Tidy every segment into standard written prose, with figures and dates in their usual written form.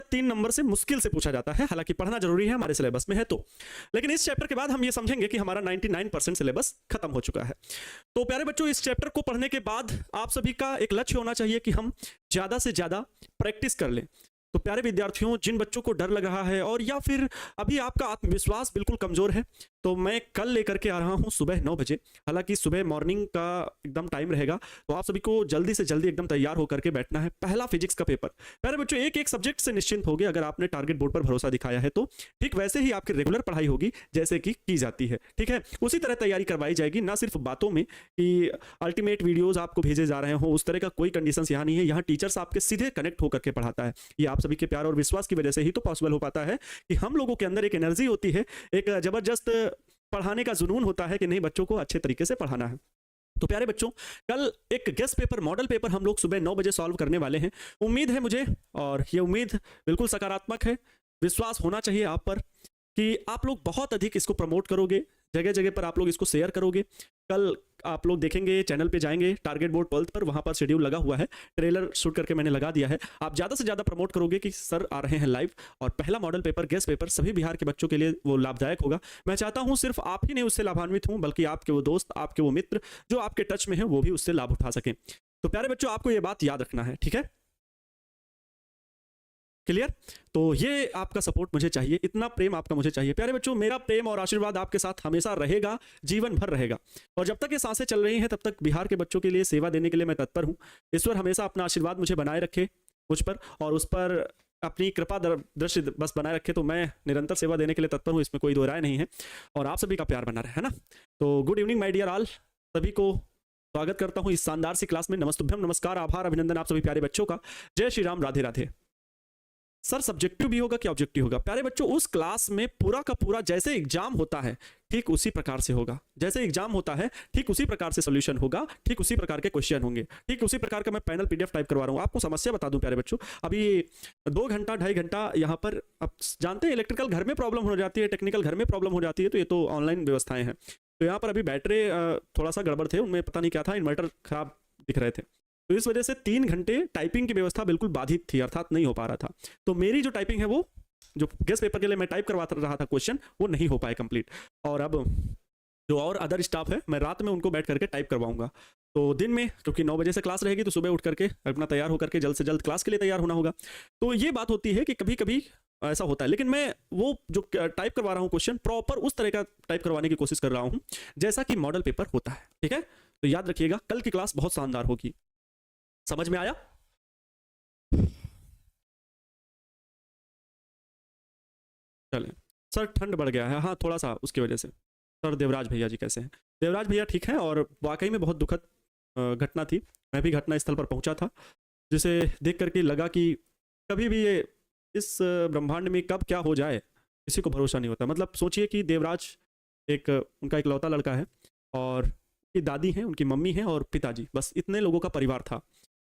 3 number से मुश्किल से पूछा जाता है, हालांकि पढ़ना जरूरी है, हमारे सिलेबस में है तो। लेकिन इस चैप्टर के बाद हम ये समझेंगे कि हमारा 99% सिलेबस खत्म हो चुका है। तो प्यारे बच्चों, इस चैप्टर को पढ़ने के बाद आप सभी का एक लक्ष्य होना चाहिए कि हम ज़्यादा से ज़्यादा प्रैक्टिस कर लें। तो प्यारे विद्यार्थियों, जिन बच्चों को डर लग रहा है और या फिर अभी आपका आत्मविश्वास बिल्कुल कमज़ोर है, तो मैं कल लेकर के आ रहा हूँ सुबह 9 बजे। हालांकि सुबह मॉर्निंग का एकदम टाइम रहेगा, तो आप सभी को जल्दी से जल्दी एकदम तैयार होकर के बैठना है। पहला फिजिक्स का पेपर। प्यारे बच्चों, एक एक सब्जेक्ट से निश्चिंत होगे अगर आपने टारगेट बोर्ड पर भरोसा दिखाया है तो। ठीक वैसे ही आपकी रेगुलर पढ़ाई होगी जैसे कि की जाती है, ठीक है। उसी तरह तैयारी करवाई जाएगी, ना सिर्फ बातों में कि अल्टीमेट वीडियोज आपको भेजे जा रहे हो, उस तरह का कोई कंडीशंस यहाँ नहीं है। यहाँ टीचर्स आपके सीधे कनेक्ट होकर के पढ़ाता है। ये आप सभी के प्यार और विश्वास की वजह से ही तो पॉसिबल हो पाता है कि हम लोगों के अंदर एक एनर्जी होती है, एक जबरदस्त पढ़ाने का जुनून होता है कि नहीं, बच्चों को अच्छे तरीके से पढ़ाना है। तो प्यारे बच्चों, कल एक गेस्ट पेपर, मॉडल पेपर हम लोग सुबह 9 बजे सॉल्व करने वाले हैं। उम्मीद है मुझे, और ये उम्मीद बिल्कुल सकारात्मक है, विश्वास होना चाहिए आप पर कि आप लोग बहुत अधिक इसको प्रमोट करोगे, जगह जगह पर आप लोग इसको शेयर करोगे। कल आप लोग देखेंगे, चैनल पे जाएंगे टारगेट बोर्ड पल्स पर, वहां पर शेड्यूल लगा हुआ है, ट्रेलर शूट करके मैंने लगा दिया है। आप ज़्यादा से ज़्यादा प्रमोट करोगे कि सर आ रहे हैं लाइव, और पहला मॉडल पेपर, गेस्ट पेपर सभी बिहार के बच्चों के लिए वो लाभदायक होगा। मैं चाहता हूँ सिर्फ आप ही नहीं उससे लाभान्वित हूँ, बल्कि आपके वो दोस्त, आपके वो मित्र जो आपके टच में है, वो भी उससे लाभ उठा सकें। तो प्यारे बच्चों, आपको ये बात याद रखना है, ठीक है? क्लियर? तो ये आपका सपोर्ट मुझे चाहिए, इतना प्रेम आपका मुझे चाहिए। प्यारे बच्चों, मेरा प्रेम और आशीर्वाद आपके साथ हमेशा रहेगा, जीवन भर रहेगा। और जब तक ये सांसें चल रही हैं, तब तक बिहार के बच्चों के लिए सेवा देने के लिए मैं तत्पर हूँ। ईश्वर हमेशा अपना आशीर्वाद मुझे बनाए रखे मुझ पर, और उस पर अपनी कृपा दृष्टि बस बनाए रखे, तो मैं निरंतर सेवा देने के लिए तत्पर हूँ, इसमें कोई दो राय नहीं है। और आप सभी का प्यार बना रहे, है ना? तो good evening my dear all, सभी को स्वागत करता हूँ इस शानदार सी क्लास में। नमस्तुभ्यम, नमस्कार, आभार, अभिनंदन आप सभी प्यारे बच्चों का। जय श्री राम, राधे राधे। सर सब्जेक्टिव भी होगा कि ऑब्जेक्टिव होगा? प्यारे बच्चों, उस क्लास में पूरा का पूरा जैसे एग्जाम होता है ठीक उसी प्रकार से होगा। जैसे एग्जाम होता है ठीक उसी प्रकार से सॉल्यूशन होगा, ठीक उसी प्रकार के क्वेश्चन होंगे, ठीक उसी प्रकार का मैं पैनल पीडीएफ टाइप करवा रहा हूँ। आपको समस्या बता दूं प्यारे बच्चों, अभी 2 घंटा 2.5 घंटा यहाँ पर, आप जानते हैं इलेक्ट्रिकल घर में प्रॉब्लम हो जाती है, टेक्निकल घर में प्रॉब्लम हो जाती है, तो ये तो ऑनलाइन व्यवस्थाएं हैं। तो यहाँ पर अभी बैटरी थोड़ा सा गड़बड़ थे, उनमें पता नहीं क्या था, इन्वर्टर खराब दिख रहे थे, तो इस वजह से 3 घंटे टाइपिंग की व्यवस्था बिल्कुल बाधित थी, अर्थात नहीं हो पा रहा था। तो मेरी जो टाइपिंग है, वो जो गेस्ट पेपर के लिए मैं टाइप करवा रहा था क्वेश्चन, वो नहीं हो पाए कंप्लीट। और अब जो और अदर स्टाफ है, मैं रात में उनको बैठ करके टाइप करवाऊंगा। तो दिन में क्योंकि 9 बजे से क्लास रहेगी, तो सुबह उठ करके अपना तैयार होकर के जल्द से जल्द क्लास के लिए तैयार होना होगा। तो ये बात होती है कि कभी कभी ऐसा होता है, लेकिन मैं वो जो टाइप करवा रहा हूँ क्वेश्चन, प्रॉपर उस तरह का टाइप करवाने की कोशिश कर रहा हूँ जैसा कि मॉडल पेपर होता है, ठीक है? तो याद रखिएगा, कल की क्लास बहुत शानदार होगी। समझ में आया? चलें। सर ठंड बढ़ गया है, हाँ थोड़ा सा उसकी वजह से। सर देवराज भैया जी कैसे हैं? देवराज भैया ठीक हैं, और वाकई में बहुत दुखद घटना थी। मैं भी घटना स्थल पर पहुंचा था, जिसे देख करके लगा कि कभी भी ये इस ब्रह्मांड में कब क्या हो जाए किसी को भरोसा नहीं होता। मतलब सोचिए कि देवराज एक उनका इकलौता लड़का है, और उनकी दादी हैं, उनकी मम्मी हैं, और पिताजी, बस इतने लोगों का परिवार था।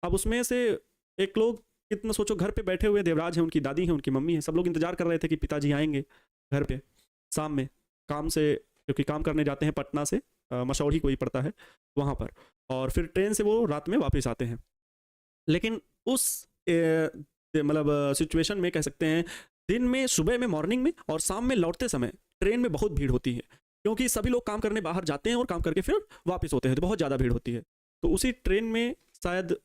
अब उसमें से एक लोग, कितना सोचो, घर पे बैठे हुए देवराज हैं, उनकी दादी हैं, उनकी मम्मी हैं, सब लोग इंतजार कर रहे थे कि पिताजी आएंगे घर पे शाम में काम से, क्योंकि काम करने जाते हैं पटना से, मसौढ़ी कोई पड़ता है वहाँ पर, और फिर ट्रेन से वो रात में वापस आते हैं। लेकिन उस मतलब सिचुएशन में कह सकते हैं, दिन में, सुबह में, मॉर्निंग में, और शाम में लौटते समय ट्रेन में बहुत भीड़ होती है, क्योंकि सभी लोग काम करने बाहर जाते हैं और काम करके फिर वापस होते हैं, तो बहुत ज़्यादा भीड़ होती है। तो उसी ट्रेन में शायद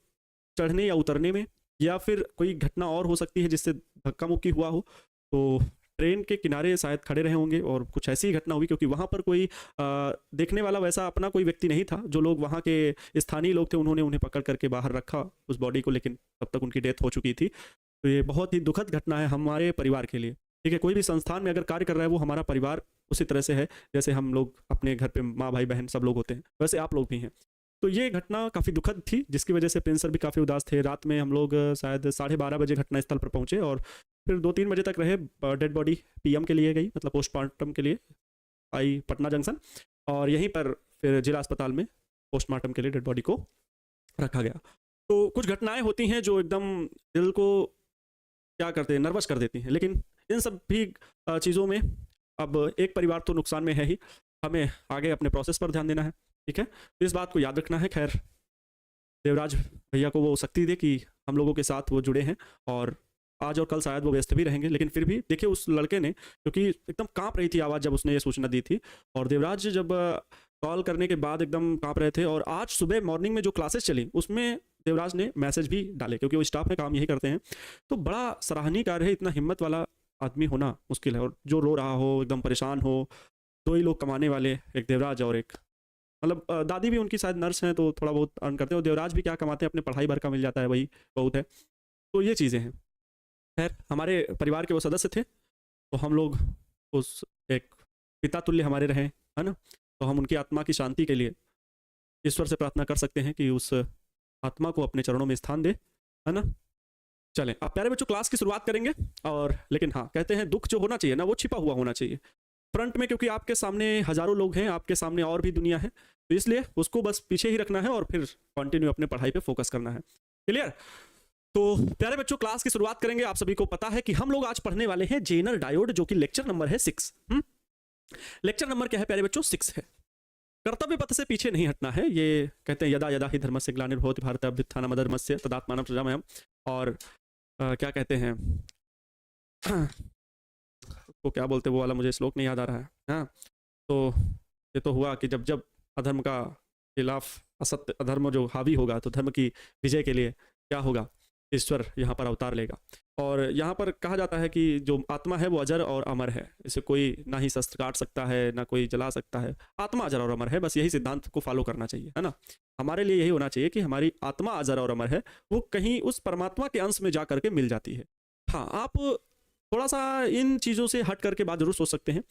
चढ़ने या उतरने में, या फिर कोई घटना और हो सकती है जिससे धक्का मुक्की हुआ हो, तो ट्रेन के किनारे शायद खड़े रहे होंगे और कुछ ऐसी ही घटना हुई, क्योंकि वहाँ पर कोई देखने वाला वैसा अपना कोई व्यक्ति नहीं था। जो लोग वहाँ के स्थानीय लोग थे, उन्होंने उन्हें पकड़ करके बाहर रखा उस बॉडी को, लेकिन तब तक उनकी डेथ हो चुकी थी। तो ये बहुत ही दुखद घटना है हमारे परिवार के लिए, ठीक है? कोई भी संस्थान में अगर कार्य कर रहा है, वो हमारा परिवार उसी तरह से है जैसे हम लोग अपने घर पे माँ भाई बहन सब लोग होते हैं, वैसे आप लोग भी हैं। तो ये घटना काफ़ी दुखद थी, जिसकी वजह से प्रिंस सर भी काफ़ी उदास थे। रात में हम लोग शायद 12:30 बजे घटनास्थल पर पहुंचे, और फिर 2-3 बजे तक रहे। डेड बॉडी पीएम के लिए गई, मतलब पोस्टमार्टम के लिए आई पटना जंक्शन, और यहीं पर फिर जिला अस्पताल में पोस्टमार्टम के लिए डेड बॉडी को रखा गया। तो कुछ घटनाएं होती हैं जो एकदम दिल को क्या करते हैं, नर्वस कर देती हैं। लेकिन इन सब भी चीज़ों में अब एक परिवार तो नुकसान में है ही, हमें आगे अपने प्रोसेस पर ध्यान देना है, ठीक है? तो इस बात को याद रखना है। खैर, देवराज भैया को वो शक्ति दे कि हम लोगों के साथ वो जुड़े हैं, और आज और कल शायद वो व्यस्त भी रहेंगे, लेकिन फिर भी देखिए उस लड़के ने, क्योंकि एकदम कांप रही थी आवाज़ जब उसने ये सूचना दी थी, और देवराज जब कॉल करने के बाद एकदम कांप रहे थे। और आज सुबह मॉर्निंग में जो क्लासेस चली उसमें देवराज ने मैसेज भी डाले, क्योंकि वो स्टाफ में काम यही करते हैं। तो बड़ा सराहनीय कार्य है, इतना हिम्मत वाला आदमी होना मुश्किल है। और जो रो रहा हो, एकदम परेशान हो, दो ही लोग कमाने वाले, एक देवराज और एक मतलब दादी भी उनकी शायद नर्स हैं तो थोड़ा बहुत अर्न करते हैं, और देवराज भी क्या कमाते हैं, अपने पढ़ाई भर का मिल जाता है, वही बहुत है। तो ये चीज़ें हैं। खैर हमारे परिवार के वो सदस्य थे, तो हम लोग उस एक पिता तुल्य हमारे रहे, है ना। तो हम उनकी आत्मा की शांति के लिए ईश्वर से प्रार्थना कर सकते हैं कि उस आत्मा को अपने चरणों में स्थान दे, है ना। चलें अब प्यारे बच्चों क्लास की शुरुआत करेंगे। और लेकिन हाँ, कहते हैं दुख जो होना चाहिए ना वो छिपा हुआ होना चाहिए फ्रंट में, क्योंकि आपके सामने हजारों लोग हैं, आपके सामने और भी दुनिया है, तो इसलिए उसको बस पीछे ही रखना है और फिर कंटिन्यू अपने पढ़ाई पे फोकस करना है। क्लियर। तो प्यारे बच्चों क्लास की शुरुआत करेंगे। आप सभी को पता है कि हम लोग आज पढ़ने वाले हैं जेनर डायोड, जो कि लेक्चर नंबर है 6। लेक्चर नंबर क्या है प्यारे बच्चों? 6 है। कर्तव्य पथ से पीछे नहीं हटना है। ये कहते हैं यदा यदा ही धर्मस्य ग्लानिर्भवति भारत अभ्युत्थानम् अधर्मस्य तदात्मानं सृजाम्यहम्। और क्या कहते हैं वो क्या बोलते हैं, वो वाला मुझे श्लोक नहीं याद आ रहा है। हाँ, तो ये तो हुआ कि जब जब अधर्म का खिलाफ असत्य अधर्म जो हावी होगा, तो धर्म की विजय के लिए क्या होगा, ईश्वर यहाँ पर अवतार लेगा। और यहाँ पर कहा जाता है कि जो आत्मा है वो अजर और अमर है, इसे कोई ना ही शस्त्र काट सकता है ना कोई जला सकता है। आत्मा अजर और अमर है, बस यही सिद्धांत को फॉलो करना चाहिए, है ना। हमारे लिए यही होना चाहिए कि हमारी आत्मा अजर और अमर है, वो कहीं उस परमात्मा के अंश में जा करके मिल जाती है। हाँ, आप थोड़ा सा इन चीज़ों से हट करके बात जरूर सोच सकते हैं।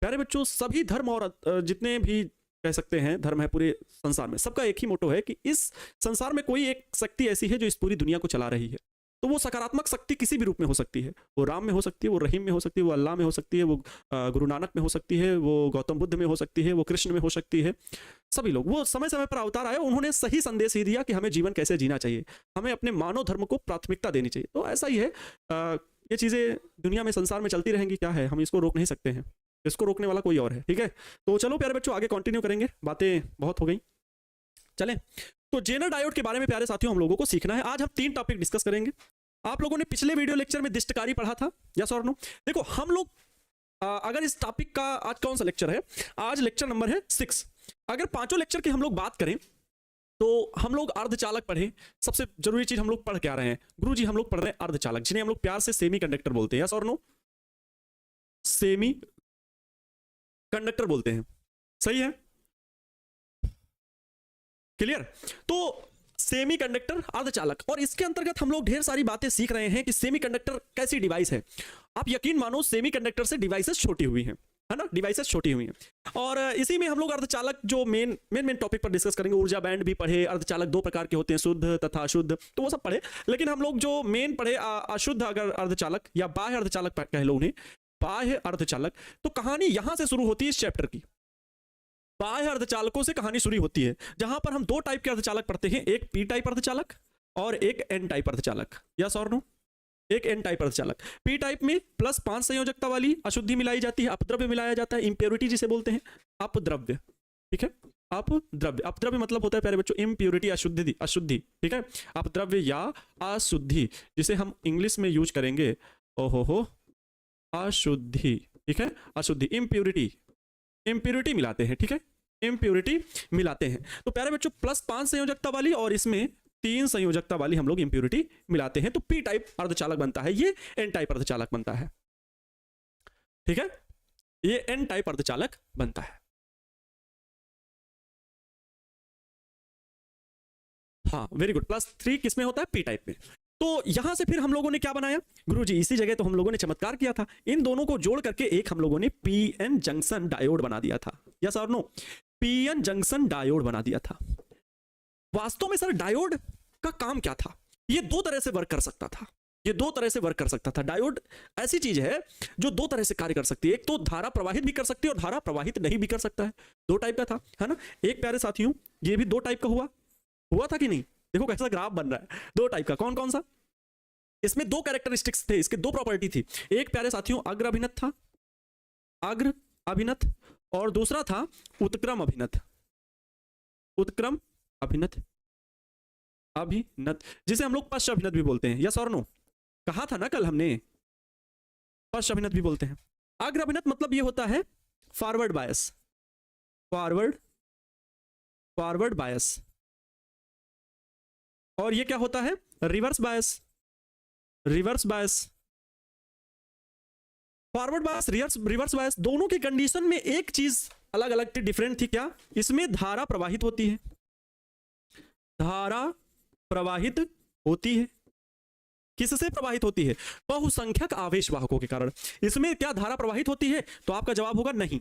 प्यारे बच्चों सभी धर्म और जितने भी कह सकते हैं धर्म है पूरे संसार में, सबका एक ही मोटो है कि इस संसार में कोई एक शक्ति ऐसी है जो इस पूरी दुनिया को चला रही है। तो वो सकारात्मक शक्ति किसी भी रूप में हो सकती है, वो राम में हो सकती है, वो रहीम में हो सकती है, वो अल्लाह में हो सकती है, वो गुरु नानक में हो सकती है, वो गौतम बुद्ध में हो सकती है, वो कृष्ण में हो सकती है। सभी लोग वो समय समय पर अवतार आए, उन्होंने सही संदेश ही दिया कि हमें जीवन कैसे जीना चाहिए, हमें अपने मानव धर्म को प्राथमिकता देनी चाहिए। तो ऐसा ही है, ये चीज़ें दुनिया में संसार में चलती रहेंगी, क्या है, हम इसको रोक नहीं सकते हैं, इसको रोकने वाला कोई और है। ठीक है, तो चलो प्यारे बच्चों आगे कंटिन्यू करेंगे, बातें बहुत हो गई। चलें, तो जेनर डायोड के बारे में प्यारे साथियों हम लोगों को सीखना है। आज हम 3 टॉपिक डिस्कस करेंगे। आप लोगों ने पिछले वीडियो लेक्चर में दिष्टकारी पढ़ा था, यस और नो? देखो हम लोग अगर इस टॉपिक का आज कौन सा लेक्चर है, आज लेक्चर नंबर है 6। अगर पांचों लेक्चर की हम लोग बात करें तो हम लोग अर्धचालक पढ़े। सबसे जरूरी चीज हम लोग पढ़ के आ रहे हैं, गुरुजी हम लोग पढ़ रहे हैं अर्धचालक, जिन्हें हम लोग प्यार से सेमी कंडक्टर बोलते हैं, यस और नो? सेमी कंडक्टर बोलते हैं, सही है, क्लियर। तो सेमी कंडक्टर अर्धचालक, और इसके अंतर्गत हम लोग ढेर सारी बातें सीख रहे हैं कि सेमी कंडक्टर कैसी डिवाइस है। आप यकीन मानो सेमी कंडक्टर से डिवाइसेस छोटी हुई हैं, है ना, डिवाइसेस छोटी हुई हैं। और इसी में हम लोग अर्धचालक जो मेन टॉपिक पर डिस्कस करेंगे। ऊर्जा बैंड भी पढ़े, अर्धचालक 2 प्रकार के होते हैं, शुद्ध तथा अशुद्ध, तो वो सब पढ़े। लेकिन हम लोग जो मेन पढ़े अशुद्ध अगर अर्धचालक या बाह्य अर्धचालक कह लो उन्हें, बाह्य अर्धचालक। तो कहानी यहां से शुरू होती है इस चैप्टर की। बाह्य अर्धचालकों से कहानी शुरू होती है, जहां पर हम 2 टाइप के अर्धचालक पढ़ते हैं, एक पी टाइप अर्धचालक और एक एन टाइप अर्धचालक, यस और नो? एक एन टाइप अर्धचालक। पी टाइप में +5 संयोजकता वाली अशुद्धि मिलाई जाती है, अपद्रव्य मिलाया जाता है, इंप्योरिटी जिसे बोलते हैं, अपद्रव्य। ठीक है, अपद्रव्य, अपद्रव्य मतलब होता है प्यारे बच्चों इंप्योरिटी, अशुद्धि, अशुद्धि। ठीक है, अपद्रव्य या अशुद्धि, जिसे हम इंग्लिश में यूज करेंगे ओहो अशुद्धि। ठीक है, अशुद्धि, इंप्योरिटी, इंप्योरिटी मिलाते हैं। ठीक है, इंप्योरिटी मिलाते हैं। तो प्यारे बच्चों +5 संयोजकता वाली और इसमें 3 संयोजकता वाली हम लोग इंप्योरिटी मिलाते हैं, तो पी टाइप अर्धचालक बनता है, ये एन टाइप अर्धचालक बनता है। ठीक है, ये एन टाइप अर्धचालक बनता है। हाँ वेरी गुड, +3 किसमें होता है? पी टाइप में। तो यहां से फिर हम लोगों ने क्या बनाया गुरुजी, इसी जगह तो हम लोगों ने चमत्कार किया था, इन दोनों को जोड़ करके एक हम लोगों ने पीएन जंक्शन डायोड बना दिया था, यस और नो? पीएन जंक्शन डायोड बना दिया था। वास्तव में सर डायोड का काम क्या था? ये 2 तरह से वर्क कर सकता था, ये 2 तरह से वर्क कर सकता था। डायोड ऐसी चीज है जो 2 तरह से कार्य कर सकती है, एक तो धारा प्रवाहित भी कर सकती है और धारा प्रवाहित नहीं भी कर सकता है। 2 टाइप का था, है ना। एक प्यारे साथियों ये भी 2 टाइप का हुआ था कि नहीं? देखो कैसा ग्राफ बन रहा है, 2 टाइप का। कौन कौन सा? इसमें 2 कैरेक्टरिस्टिक्स थे, इसके 2 प्रॉपर्टी थी। एक प्यारे साथियों अग्र अभिनत था, अग्र अभिनत, और दूसरा था उत्क्रम अभिनत, उत्क्रम अभिनत, अभिनत, जिसे हम लोग पश्च अभिनत भी बोलते हैं, यस और नो? कहा था ना कल हमने, पश्च अभिनत भी बोलते हैं। अग्र अभिनत मतलब ये होता है फॉरवर्ड बायस, फॉरवर्ड बायस। और ये क्या होता है? Reverse bias, reverse bias. Forward bias, reverse bias, दोनों की कंडीशन में एक चीज अलग अलग थी, डिफरेंट थी। क्या? इसमें धारा प्रवाहित होती है, धारा प्रवाहित होती है। किससे प्रवाहित होती है? बहुसंख्यक आवेश वाहकों के कारण। इसमें क्या धारा प्रवाहित होती है? तो आपका जवाब होगा नहीं,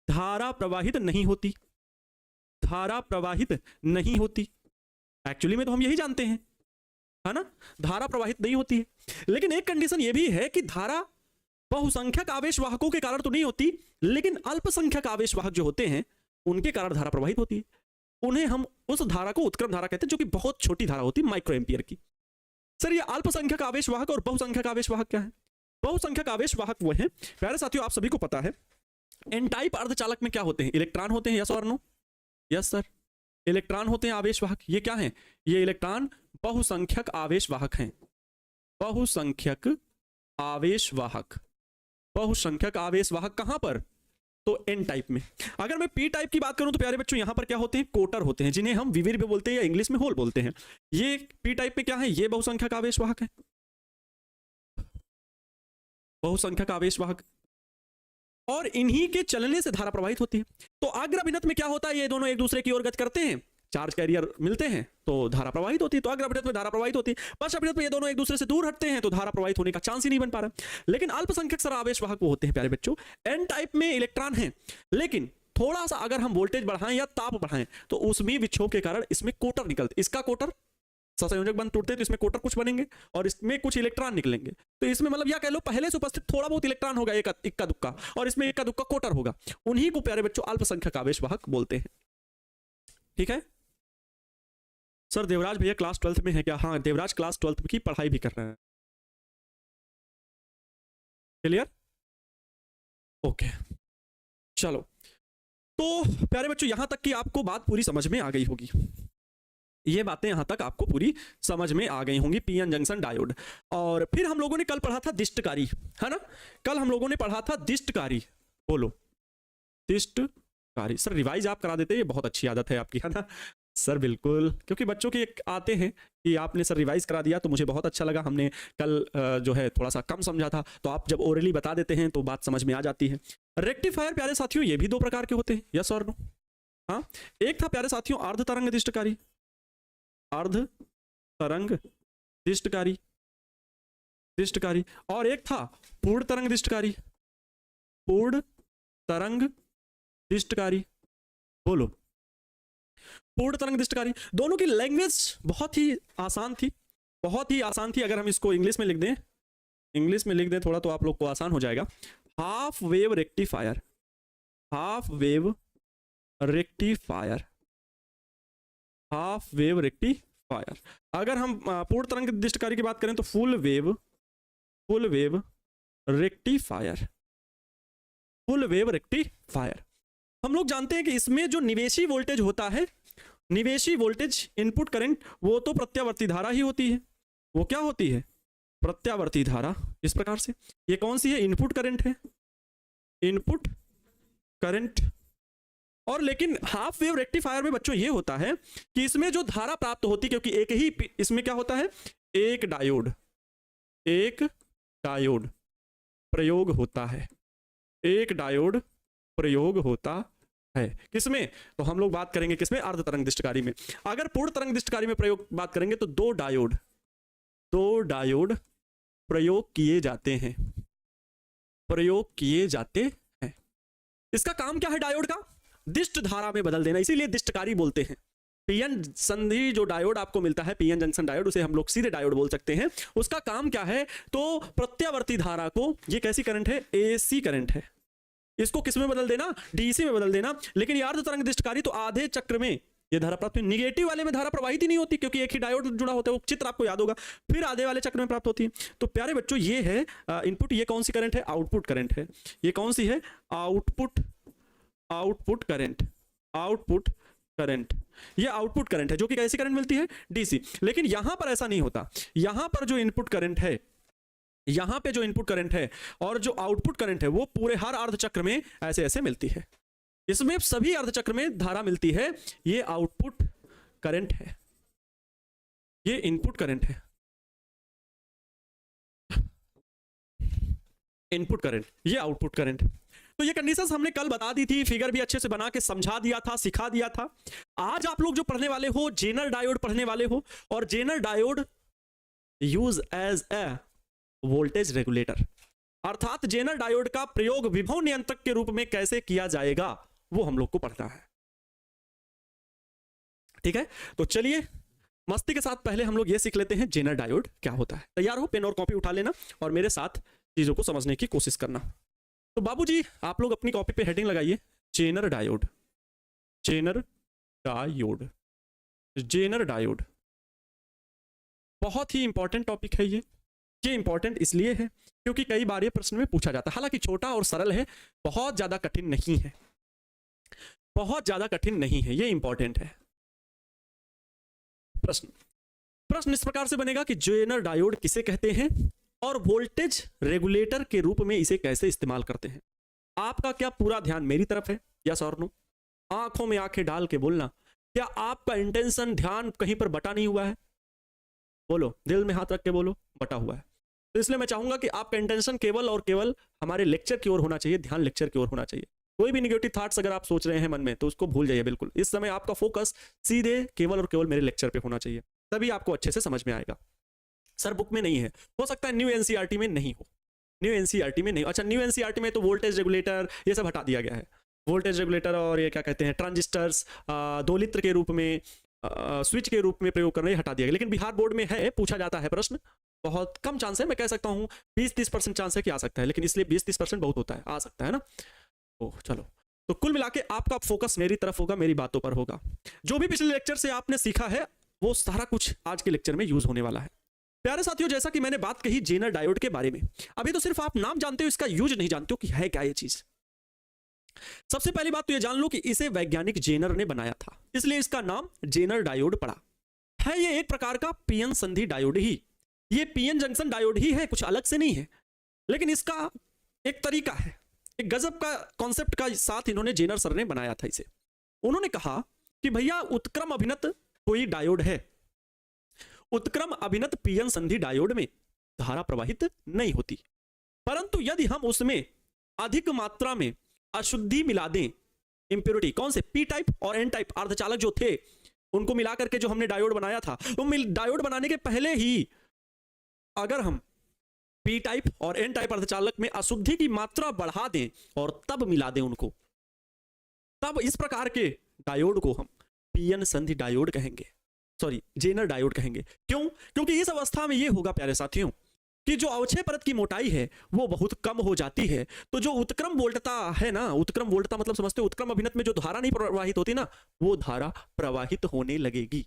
धारा प्रवाहित नहीं होती, धारा प्रवाहित नहीं होती। एक्चुअली में तो हम यही जानते हैं, है ना, धारा प्रवाहित नहीं होती है। लेकिन एक कंडीशन ये भी है कि धारा बहुसंख्यक आवेश वाहकों के कारण तो नहीं होती, लेकिन अल्पसंख्यक आवेश वाहक जो होते हैं उनके कारण धारा प्रवाहित होती है। उन्हें हम उस धारा को उत्क्रम धारा कहते हैं, जो कि बहुत छोटी धारा होती है, माइक्रो एम्पियर की। सर ये अल्पसंख्यक आवेश वाहक और बहुसंख्यक आवेश वाहक क्या है? बहुसंख्यक आवेश वाहक वो है, प्यारे साथियों आप सभी को पता है, एन टाइप अर्धचालक में क्या होते हैं? इलेक्ट्रॉन होते हैं, यस और नो? यस सर, इलेक्ट्रॉन होते हैं आवेश वाहक। ये क्या है? ये इलेक्ट्रॉन बहुसंख्यक आवेश वाहक हैं, बहुसंख्यक आवेश वाहक। बहुसंख्यक आवेश वाहक कहां पर? तो एन टाइप में। अगर मैं पी टाइप की बात करूं तो प्यारे बच्चों यहां पर क्या होते हैं? कोटर होते हैं, जिन्हें हम विविर भी बोलते हैं या इंग्लिश में होल बोलते हैं। ये पी टाइप में क्या है? ये बहुसंख्यक आवेश वाहक है, बहुसंख्यक आवेश वाहक, और इन्हीं के चलने से धारा प्रवाहित होती है। तो अग्र अभिनत में क्या होता है? ये दोनों एक दूसरे की ओर गति करते हैं, चार्ज कैरियर मिलते हैं तो धारा प्रवाहित होती है, तो अग्र अभिनत में धारा प्रवाहित होती है। पश्च अभिनत में ये दोनों एक दूसरे से दूर हटते हैं तो धारा प्रवाहित होने का चांस ही नहीं बन पा रहा। लेकिन अल्पसंख्यक सर आवेश वाहक वो होते हैं प्यारे बच्चों, एन टाइप में इलेक्ट्रॉन है, लेकिन थोड़ा सा अगर हम वोल्टेज बढ़ाएं या ताप बढ़ाएं तो उसमें विक्षोभ के कारण इसमें कोटर निकलते, इसका कोटर सहसंयोजक बंध टूटते हैं तो इसमें कोटर कुछ बनेंगे और इसमें कुछ इलेक्ट्रॉन निकलेंगे। तो इसमें मतलब या कह लो पहले से उपस्थित थोड़ा बहुत इलेक्ट्रॉन होगा, एक इक्का दुक्का, और इसमें इक्का दुक्का कोटर होगा। उन्हीं को प्यारे बच्चों अल्पसंख्यक आवेश वाहक बोलते हैं। ठीक है सर, देवराज भैया क्लास 12th में है क्या? हाँ, देवराज क्लास 12th की पढ़ाई भी कर रहे हैं। क्लियर? ओके, चलो। तो प्यारे बच्चों यहां तक कि आपको बात पूरी समझ में आ गई होगी, ये बातें यहां तक आपको पूरी समझ में आ गई होंगी। PN junction diode. और फिर हम लोगों ने कल पढ़ा था दिष्टकारी, है ना? कल हम लोगों ने पढ़ा था दिष्टकारी, बोलो दिष्टकारी। सर रिवाइज आप करा देते, ये बहुत अच्छी आदत है आपकी, है ना सर? बिल्कुल, क्योंकि बच्चों के एक आते हैं कि आपने सर रिवाइज करा दिया तो मुझे बहुत अच्छा लगा। हमने कल जो है थोड़ा सा कम समझा था, तो आप जब ओरली बता देते हैं तो बात समझ में आ जाती है। रेक्टिफायर प्यारे साथियों ये भी दो प्रकार के होते हैं, यस और नो? हाँ, एक था प्यारे साथियों अर्ध तरंग दिष्टकारी, अर्ध तरंग दिष्टकारी, दिष्टकारी, और एक था पूर्ण तरंग दिष्टकारी, पूर्ण तरंग दिष्टकारी। बोलो पूर्ण तरंग दिष्टकारी। दोनों की लैंग्वेज बहुत ही आसान थी, बहुत ही आसान थी। अगर हम इसको इंग्लिश में लिख दें, इंग्लिश में लिख दें थोड़ा तो आप लोग को आसान हो जाएगा। Half wave rectifier, half wave rectifier, half wave rectifier. अगर हम पूर्ण तरंग दिष्टकारी की बात करें तो full wave rectifier, full wave rectifier. हम लोग जानते हैं कि इसमें जो निवेशी वोल्टेज होता है, निवेशी वोल्टेज इनपुट करंट, वो तो प्रत्यावर्ती धारा ही होती है। वो क्या होती है? प्रत्यावर्ती धारा। इस प्रकार से ये कौन सी है? इनपुट करंट है, इनपुट करंट। और लेकिन हाफ वेव रेक्टिफायर में बच्चों ये होता है कि इसमें जो धारा प्राप्त होती, क्योंकि एक ही इसमें क्या होता है? एक डायोड, एक डायोड प्रयोग होता है, एक डायोड प्रयोग होता है। किसमें? तो हम लोग बात करेंगे किसमें? अर्ध तरंग दिष्टकारी में। अगर पूर्ण तरंग दिष्टकारी में प्रयोग बात करेंगे तो दो डायोड प्रयोग किए जाते हैं, प्रयोग किए जाते हैं। इसका काम क्या है डायोड का? दिष्ट धारा में बदल देना, इसीलिए दिष्टकारी बोलते हैं। पीएन संधि जो डायोड आपको मिलता है, पीएन जंक्शन डायोड, उसे हम लोग सीधे डायोड बोल सकते हैं। उसका काम क्या है? तो प्रत्यावर्ती धारा को, ये कैसी करंट है? एसी करंट है, इसको किस में बदल देना? डीसी में बदल देना। लेकिन अर्ध तरंग दिष्टकारी तो आधे चक्र में ये धारा प्राप्त, निगेटिव वाले में धारा प्रवाहित ही नहीं होती, क्योंकि एक ही डायोड जुड़ा होता है, वो चित्र आपको याद होगा। फिर आधे वाले चक्र में प्राप्त होती है। तो प्यारे बच्चों ये है इनपुट, ये कौन सी करंट है? आउटपुट करंट है। ये कौन सी है? Output current, output current. ये आउटपुट करंट है जो कि कैसी करंट मिलती है? डीसी। लेकिन यहां पर ऐसा नहीं होता, यहां पर जो इनपुट करंट है यहां पे जो इनपुट करंट है और जो आउटपुट करंट है वो पूरे हर अर्धचक्र में ऐसे ऐसे मिलती है। इसमें सभी अर्धचक्र में धारा मिलती है। ये आउटपुट करंट है, ये इनपुट करंट है, इनपुट करंट, ये आउटपुट करंट। तो ये कंडीशंस हमने कल बता दी थी, फिगर भी अच्छे से बना के समझा दिया था, सिखा दिया था। आज आप लोग जो पढ़ने वाले हो जेनर डायोड पढ़ने वाले हो, और Zener diode use as a voltage regulator, अर्थात जेनर डायोड का प्रयोग विभव नियंत्रक के रूप में कैसे किया जाएगा वो हम लोग को पढ़ना है। ठीक है, तो चलिए मस्ती के साथ पहले हम लोग ये सीख लेते हैं जेनर डायोड क्या होता है। तैयार हो? पेन और कॉपी उठा लेना और मेरे साथ चीजों को समझने की कोशिश करना। तो बाबूजी आप लोग अपनी कॉपी पे हेडिंग लगाइए Zener diode, Zener diode, Zener diode. बहुत ही इंपॉर्टेंट टॉपिक है ये इंपॉर्टेंट इसलिए है क्योंकि कई बार ये प्रश्न में पूछा जाता है। हालांकि छोटा और सरल है, बहुत ज्यादा कठिन नहीं है, बहुत ज्यादा कठिन नहीं है, ये इंपॉर्टेंट है। प्रश्न इस प्रकार से बनेगा कि जेनर डायोड किसे कहते हैं और वोल्टेज रेगुलेटर के रूप में इसे कैसे इस्तेमाल करते हैं। आपका क्या पूरा ध्यान मेरी तरफ है? यस और नो? आंखों में आंखें डाल के बोलना, क्या आपका इंटेंशन ध्यान कहीं पर बटा नहीं हुआ है? बोलो, दिल में हाथ रख के बोलो बटा हुआ है। तो इसलिए मैं चाहूंगा कि आपका इंटेंशन केवल और केवल हमारे लेक्चर की ओर होना चाहिए, ध्यान लेक्चर की ओर होना चाहिए। कोई भी नेगेटिव थॉट्स अगर आप सोच रहे हैं मन में तो उसको भूल जाइए बिल्कुल। इस समय आपका फोकस सीधे केवल और केवल मेरे लेक्चर पे होना चाहिए, तभी आपको अच्छे से समझ में आएगा। सर बुक में नहीं है, हो सकता है न्यू एनसीईआरटी में नहीं हो, न्यू एनसीईआरटी में नहीं। अच्छा, न्यू एनसीईआरटी में तो वोल्टेज रेगुलेटर ये सब हटा दिया गया है। वोल्टेज रेगुलेटर और ये क्या कहते हैं ट्रांजिस्टर्स, दोलित्र के रूप में, स्विच के रूप में प्रयोग करना, ये हटा दिया गया। लेकिन बिहार बोर्ड में है, पूछा जाता है प्रश्न, बहुत कम चांस है, मैं कह सकता हूँ 20-30% चांस है कि आ सकता है, लेकिन इसलिए 20-30% बहुत होता है, आ सकता है ना। ओह चलो, तो कुल मिला के आपका फोकस मेरी तरफ होगा, मेरी बातों पर होगा। जो भी पिछले लेक्चर से आपने सीखा है वो सारा कुछ आज के लेक्चर में यूज होने वाला है। प्यारे साथियों, जैसा कि मैंने बात कही जेनर डायोड के बारे में, अभी तो सिर्फ आप नाम जानते हो, इसका यूज नहीं जानते हो कि है क्या ये चीज। सबसे पहली बात तो ये जान लो कि इसे वैज्ञानिक जेनर ने बनाया था, इसलिए इसका नाम जेनर डायोड पड़ा है। ये एक प्रकार का पीएन संधि डायोड ही, ये पीएन जंक्शन डायोड ही है, कुछ अलग से नहीं है। लेकिन इसका एक तरीका है, एक गजब का कॉन्सेप्ट का साथ इन्होंने जेनर सर ने बनाया था इसे। उन्होंने कहा कि भैया उत्क्रम अभिनत कोई डायोड है, उत्क्रम अभिनत पीएन संधि डायोड में धारा प्रवाहित नहीं होती, परंतु यदि हम उसमें अधिक मात्रा में अशुद्धि मिला दें, इंप्योरिटी, कौन से पी टाइप और एन टाइप अर्धचालक जो थे उनको मिला करके जो हमने डायोड बनाया था, तो डायोड बनाने के पहले ही अगर हम पी टाइप और एन टाइप अर्धचालक में अशुद्धि की मात्रा बढ़ा दें और तब मिला दें उनको, तब इस प्रकार के डायोड को हम पीएन संधि डायोड कहेंगे, सॉरी जेनर डायोड कहेंगे। क्यों? क्योंकि इस अवस्था में यह होगा प्यारे साथियों कि जो अवक्षय परत की मोटाई है वो बहुत कम हो जाती है, तो जो उत्क्रम वोल्टता है ना, उत्क्रम वोल्टता मतलब समझते हो, उत्क्रम अभिनत में जो धारा नहीं प्रवाहित होती ना, वो धारा प्रवाहित होने लगेगी,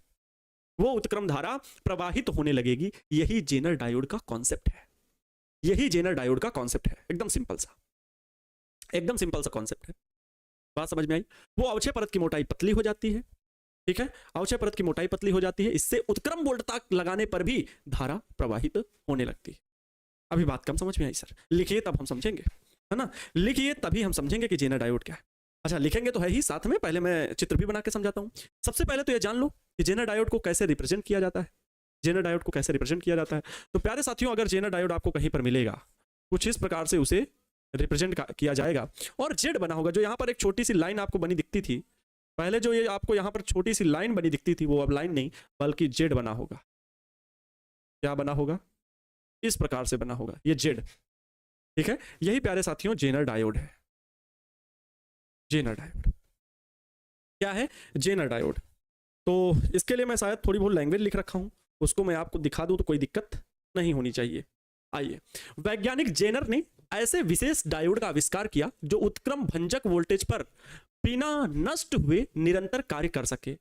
वो उत्क्रम धारा प्रवाहित होने लगेगी। यही जेनर डायोड का कॉन्सेप्ट है, यही जेनर डायोड का कॉन्सेप्ट है। एकदम सिंपल सा, एकदम सिंपल सा कॉन्सेप्ट है। बात समझ में आई? वो अवक्षय परत की मोटाई पतली हो जाती है, ठीक है, अवक्षय परत की मोटाई पतली हो जाती है, इससे उत्क्रम वोल्टता लगाने पर भी धारा प्रवाहित होने लगती है। अभी बात कम समझ में आई सर? लिखिए तब हम समझेंगे, है ना, लिखिए तभी हम समझेंगे कि जेनर डायोड क्या है। अच्छा, लिखेंगे तो है ही, साथ में पहले मैं चित्र भी बना के समझाता हूं। सबसे पहले तो ये जान लो कि जेनर डायोड को कैसे रिप्रेजेंट किया जाता है, जेनर डायोड को कैसे रिप्रेजेंट किया जाता है। तो प्यारे साथियों, अगर जेनर डायोड आपको कहीं पर मिलेगा, कुछ इस प्रकार से उसे रिप्रेजेंट किया जाएगा, और जेड बना होगा। जो यहाँ पर एक छोटी सी लाइन आपको बनी दिखती थी पहले, जो ये आपको यहाँ पर छोटी सी लाइन बनी दिखती थी, वो अब लाइन नहीं बल्कि जेड बना होगा। क्या बना होगा? इस प्रकार से बना होगा, ये जेड, ठीक है। यही प्यारे साथियों जेनर डायोड है। जेनर डायोड क्या है? Zener diode. तो इसके लिए मैं शायद थोड़ी बहुत लैंग्वेज लिख रखा हूं, उसको मैं आपको दिखा दूं तो कोई दिक्कत नहीं होनी चाहिए। आइए, वैज्ञानिक जेनर ने ऐसे विशेष डायोड का आविष्कार किया जो उत्क्रम भंजक वोल्टेज पर बिना नष्ट हुए निरंतर कार्य कर सके।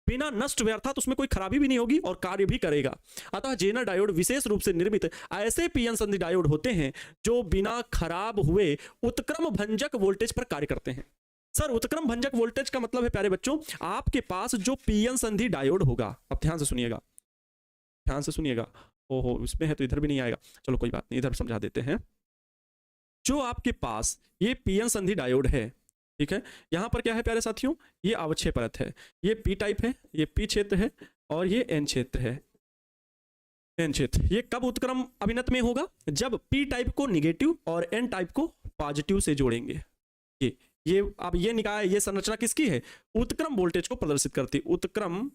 बिना नष्ट हुए अर्थात उसमें कोई खराबी भी नहीं होगी और कार्य भी करेगा। अतः जेनर डायोड विशेष रूप से निर्मित ऐसे पीएन संधि डायोड होते हैं जो बिना खराब हुए उत्क्रम भंजक वोल्टेज पर कार्य करते हैं। सर, उत्क्रम भंजक वोल्टेज का मतलब है प्यारे बच्चों, आपके पास जो पीएन संधि डायोड होगा, अब ध्यान से सुनिएगा, ध्यान से सुनिएगा, ओहो, इसमें है तो इधर भी नहीं आएगा, चलो कोई बात नहीं, इधर समझा देते हैं। जो आपके पास ये पीएन संधि डायोड है, ठीक है, यहाँ पर क्या है प्यारे साथियों, ये अवक्षय परत है, ये पी टाइप है, ये पी क्षेत्र है और ये एन क्षेत्र है, एन क्षेत्र। ये कब उत्क्रम अभिनत में होगा, जब पी टाइप को निगेटिव और एन टाइप को पॉजिटिव से जोड़ेंगे। ये अब ये निकाय, ये संरचना किसकी है, उत्क्रम वोल्टेज को प्रदर्शित करती है, उत्क्रम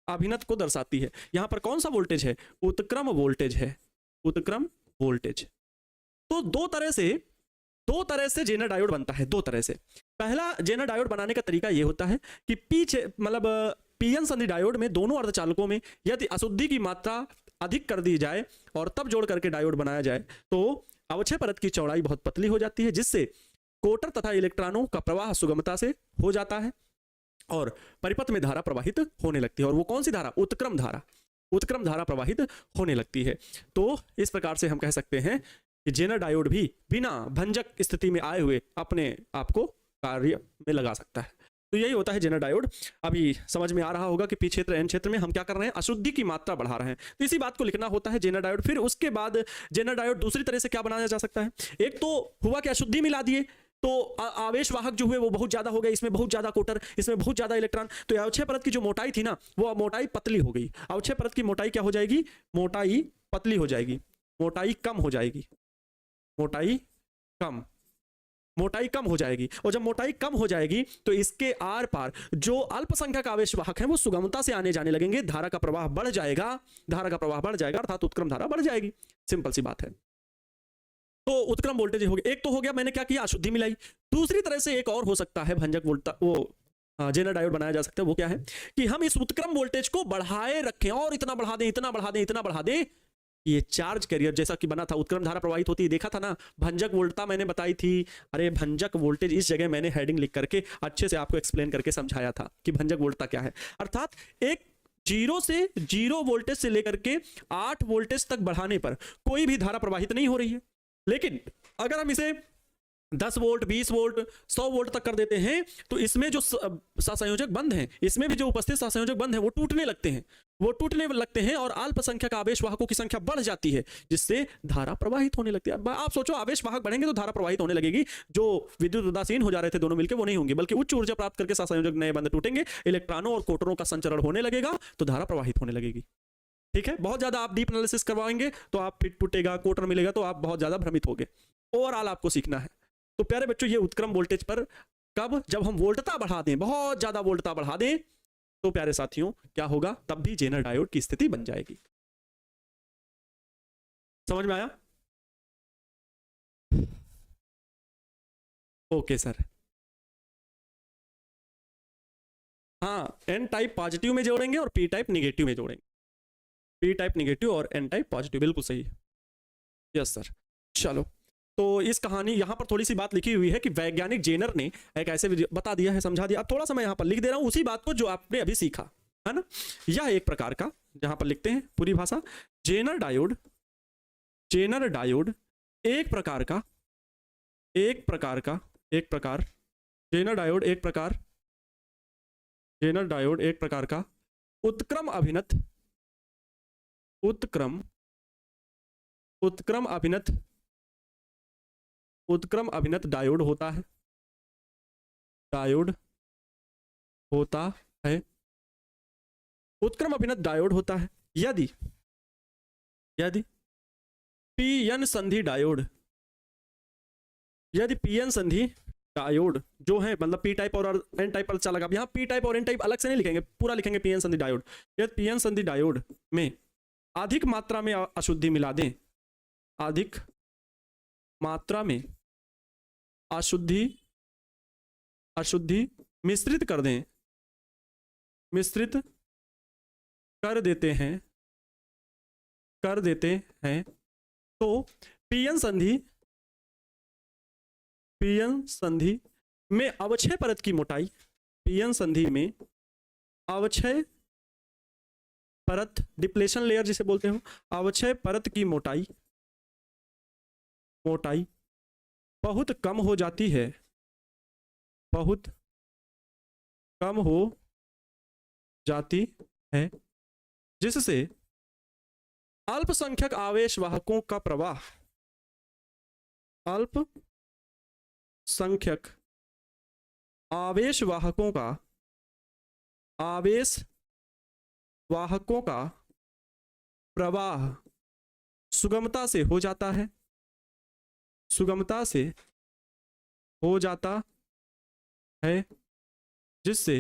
अभिनत को दर्शाती है। यहां पर कौन सा वोल्टेज है, उत्क्रम वोल्टेज है, उत्क्रम वोल्टेज। तो दो तरह से जेनर डायोड बनता है, दो तरह से। पहला जेनर डायोड बनाने का तरीका यह होता है कि मतलब पीएन संधि डायोड में दोनों अर्धचालकों में यदि अशुद्धि की मात्रा अधिक कर दी जाए और तब जोड़ करके डायोड बनाया जाए तो अवक्षय परत की चौड़ाई बहुत पतली हो जाती है, जिससे कोटर तथा इलेक्ट्रॉनों का प्रवाह सुगमता से हो जाता है और परिपथ में धारा प्रवाहित होने लगती है। और वो कौन सी धारा, उत्क्रम धारा, उत्क्रम धारा प्रवाहित होने लगती है। तो इस प्रकार से हम कह सकते हैं कि जेनर डायोड भी बिना भंजक स्थिति में आए हुए अपने आप को कार्य में लगा सकता है। तो यही होता है जेनर डायोड। अभी समझ में आ रहा होगा कि पी क्षेत्र एन क्षेत्र में हम क्या कर रहे हैं, अशुद्धि की मात्रा बढ़ा रहे हैं। तो इसी बात को लिखना होता है जेनर डायोड। फिर उसके बाद जेनर डायोड दूसरी तरह से क्या बनाया जा सकता है, एक तो हुआ कि अशुद्धि मिला दिए तो आवेश वाहक जो हुए वो बहुत ज्यादा हो गए, इसमें बहुत ज्यादा कोटर, इसमें बहुत ज्यादा इलेक्ट्रॉन, तो अवक्षय परत की जो मोटाई थी ना वो मोटाई पतली हो गई। अवक्षय परत की मोटाई क्या हो जाएगी, मोटाई पतली हो जाएगी, मोटाई कम हो जाएगी, मोटाई कम हो जाएगी। और जब मोटाई कम हो जाएगी तो इसके आर पार जो अल्पसंख्यक आवेश वाहक हैं वो सुगमता से आने जाने लगेंगे, धारा का प्रवाह बढ़ जाएगा, धारा का प्रवाह बढ़ जाएगा अर्थात उत्क्रम धारा बढ़ जाएगी। सिंपल सी बात है। तो उत्क्रम वोल्टेज हो गया, एक तो हो गया मैंने क्या किया, अशुद्धि मिलाई। दूसरी तरह से एक और हो सकता है भंजक वोल्टा वो जेनर डायोड बनाया जा सकता है। वो क्या है कि हम इस उत्क्रम वोल्टेज को बढ़ाए रखें और इतना बढ़ा दें, इतना बढ़ा दें, इतना बढ़ा दें, ये चार्ज कैरियर जैसा कि बना था, उत्क्रम धारा प्रवाहित होती है, देखा था ना, भंजक वोल्टता मैंने बताई थी। अरे भंजक वोल्टेज इस जगह मैंने हेडिंग लिख करके अच्छे से आपको एक्सप्लेन करके समझाया था कि भंजक वोल्टता क्या है। अर्थात एक जीरो वोल्टेज से लेकर के 8 वोल्टेज तक बढ़ाने पर कोई भी धारा प्रवाहित नहीं हो रही है, लेकिन अगर हम इसे 10 वोल्ट 20 वोल्ट 100 वोल्ट तक कर देते हैं तो इसमें जो सहसंयोजक बंध हैं, इसमें भी जो उपस्थित सहसंयोजक बंध हैं वो टूटने लगते हैं और अल्पसंख्यक आवेश वाहकों की संख्या बढ़ जाती है, जिससे धारा प्रवाहित होने लगती है। आप सोचो आवेश वाहक बढ़ेंगे तो धारा प्रवाहित होने लगेगी, जो विद्युत उदासीन हो जा रहे थे दोनों मिलकर वो नहीं होंगे, बल्कि उच्च ऊर्जा प्राप्त करके सहसंयोजक नए बंध टूटेंगे, इलेक्ट्रॉनों और कोटरों का संचरण होने लगेगा तो धारा प्रवाहित होने लगेगी। ठीक है, बहुत ज्यादा आप डीप एनालिसिस करवाएंगे तो आप फिट टूटेगा, कोटर मिलेगा तो आप बहुत ज्यादा भ्रमित होगे। ओवरऑल आपको सीखना है। तो प्यारे बच्चों ये उत्क्रम वोल्टेज पर कब, जब हम वोल्टता बढ़ा दें, बहुत ज्यादा वोल्टता बढ़ा दें, तो प्यारे साथियों क्या होगा, तब भी जेनर डायोड की स्थिति बन जाएगी। समझ में आया? Okay sir. हाँ, एन टाइप पॉजिटिव में जोड़ेंगे और पी टाइप निगेटिव में जोड़ेंगे, पी टाइप निगेटिव और एन टाइप पॉजिटिव, बिल्कुल सही है। Yes sir. चलो, तो इस कहानी यहाँ पर थोड़ी सी बात लिखी हुई है कि वैज्ञानिक जेनर ने एक ऐसे बता दिया है, समझा दिया। अब थोड़ा सा मैं यहाँ पर लिख दे रहा हूँ उसी बात को जो आपने अभी सीखा है ना। यह एक प्रकार का, जहाँ पर लिखते हैं पूरी भाषा, जेनर डायोड एक प्रकार जेनर डायोड एक प्रकार का उत्क्रम अभिनत डायोड होता है, उत्क्रम अभिनत डायोड होता है यदि पीएन संधि डायोड जो है, मतलब पी टाइप और एन टाइप अच्छा लगा, यहाँ पी टाइप और एन टाइप अलग से नहीं लिखेंगे, पूरा लिखेंगे पीएन संधि डायोड। यदि पीएन संधि डायोड में अधिक मात्रा में अशुद्धि मिला दें, अधिक मात्रा में अशुद्धि मिश्रित कर देते हैं तो पीएन संधि में अवक्षय परत की मोटाई, पीएन संधि में अवक्षय परत, डिप्लेशन लेयर जिसे बोलते हो, अवक्षय परत की मोटाई बहुत कम हो जाती है, जिससे अल्पसंख्यक आवेशवाहकों का प्रवाह, अल्पसंख्यक आवेशवाहकों का आवेशवाहकों का प्रवाह सुगमता से हो जाता है, सुगमता से हो जाता है, जिससे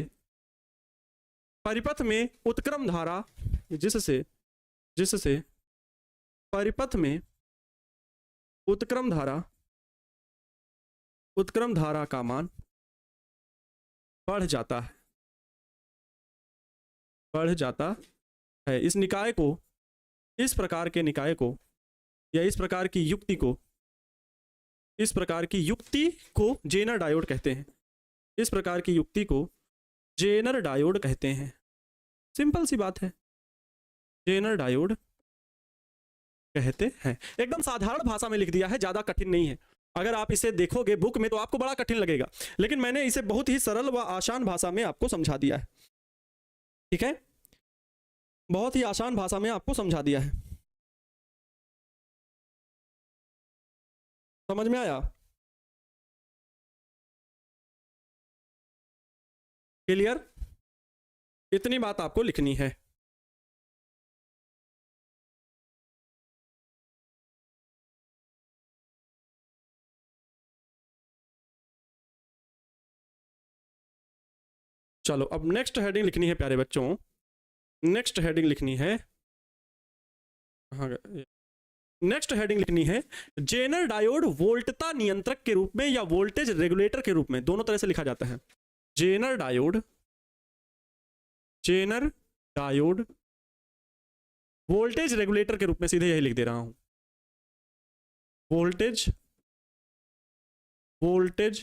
परिपथ में उत्क्रम धारा, जिससे जिससे परिपथ में उत्क्रम धारा का मान बढ़ जाता है, बढ़ जाता है। इस निकाय को, इस प्रकार के निकाय को या इस प्रकार की युक्ति को, इस प्रकार की युक्ति को जेनर डायोड कहते हैं। इस प्रकार की युक्ति को जेनर डायोड कहते हैं। सिंपल सी बात है, जेनर डायोड कहते हैं। एकदम साधारण भाषा में लिख दिया है, ज्यादा कठिन नहीं है। अगर आप इसे देखोगे बुक में तो आपको बड़ा कठिन लगेगा, लेकिन मैंने इसे बहुत ही सरल व आसान भाषा में आपको समझा दिया है। ठीक है, बहुत ही आसान भाषा में आपको समझा दिया है। समझ में आया? क्लियर? इतनी बात आपको लिखनी है। चलो अब नेक्स्ट हेडिंग लिखनी है प्यारे बच्चों, नेक्स्ट हेडिंग लिखनी है, नेक्स्ट हेडिंग लिखनी है जेनर डायोड वोल्टता नियंत्रक के रूप में या वोल्टेज रेगुलेटर के रूप में, दोनों तरह से लिखा जाता है। Zener diode, Zener diode voltage regulator के रूप में, सीधे यही लिख दे रहा हूं, वोल्टेज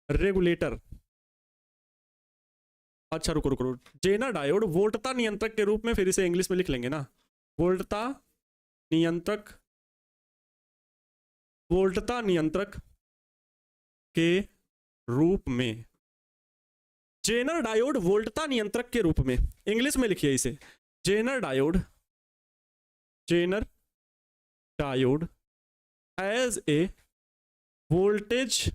रेगुलेटर। अच्छा रुको रुको रुको, जेनर डायोड वोल्टता नियंत्रक के रूप में, फिर इसे इंग्लिश में लिख लेंगे ना, वोल्टता नियंत्रक, वोल्टता नियंत्रक के रूप में, जेनर डायोड वोल्टता नियंत्रक के रूप में। इंग्लिश में लिखिए इसे, Zener diode, Zener diode as a voltage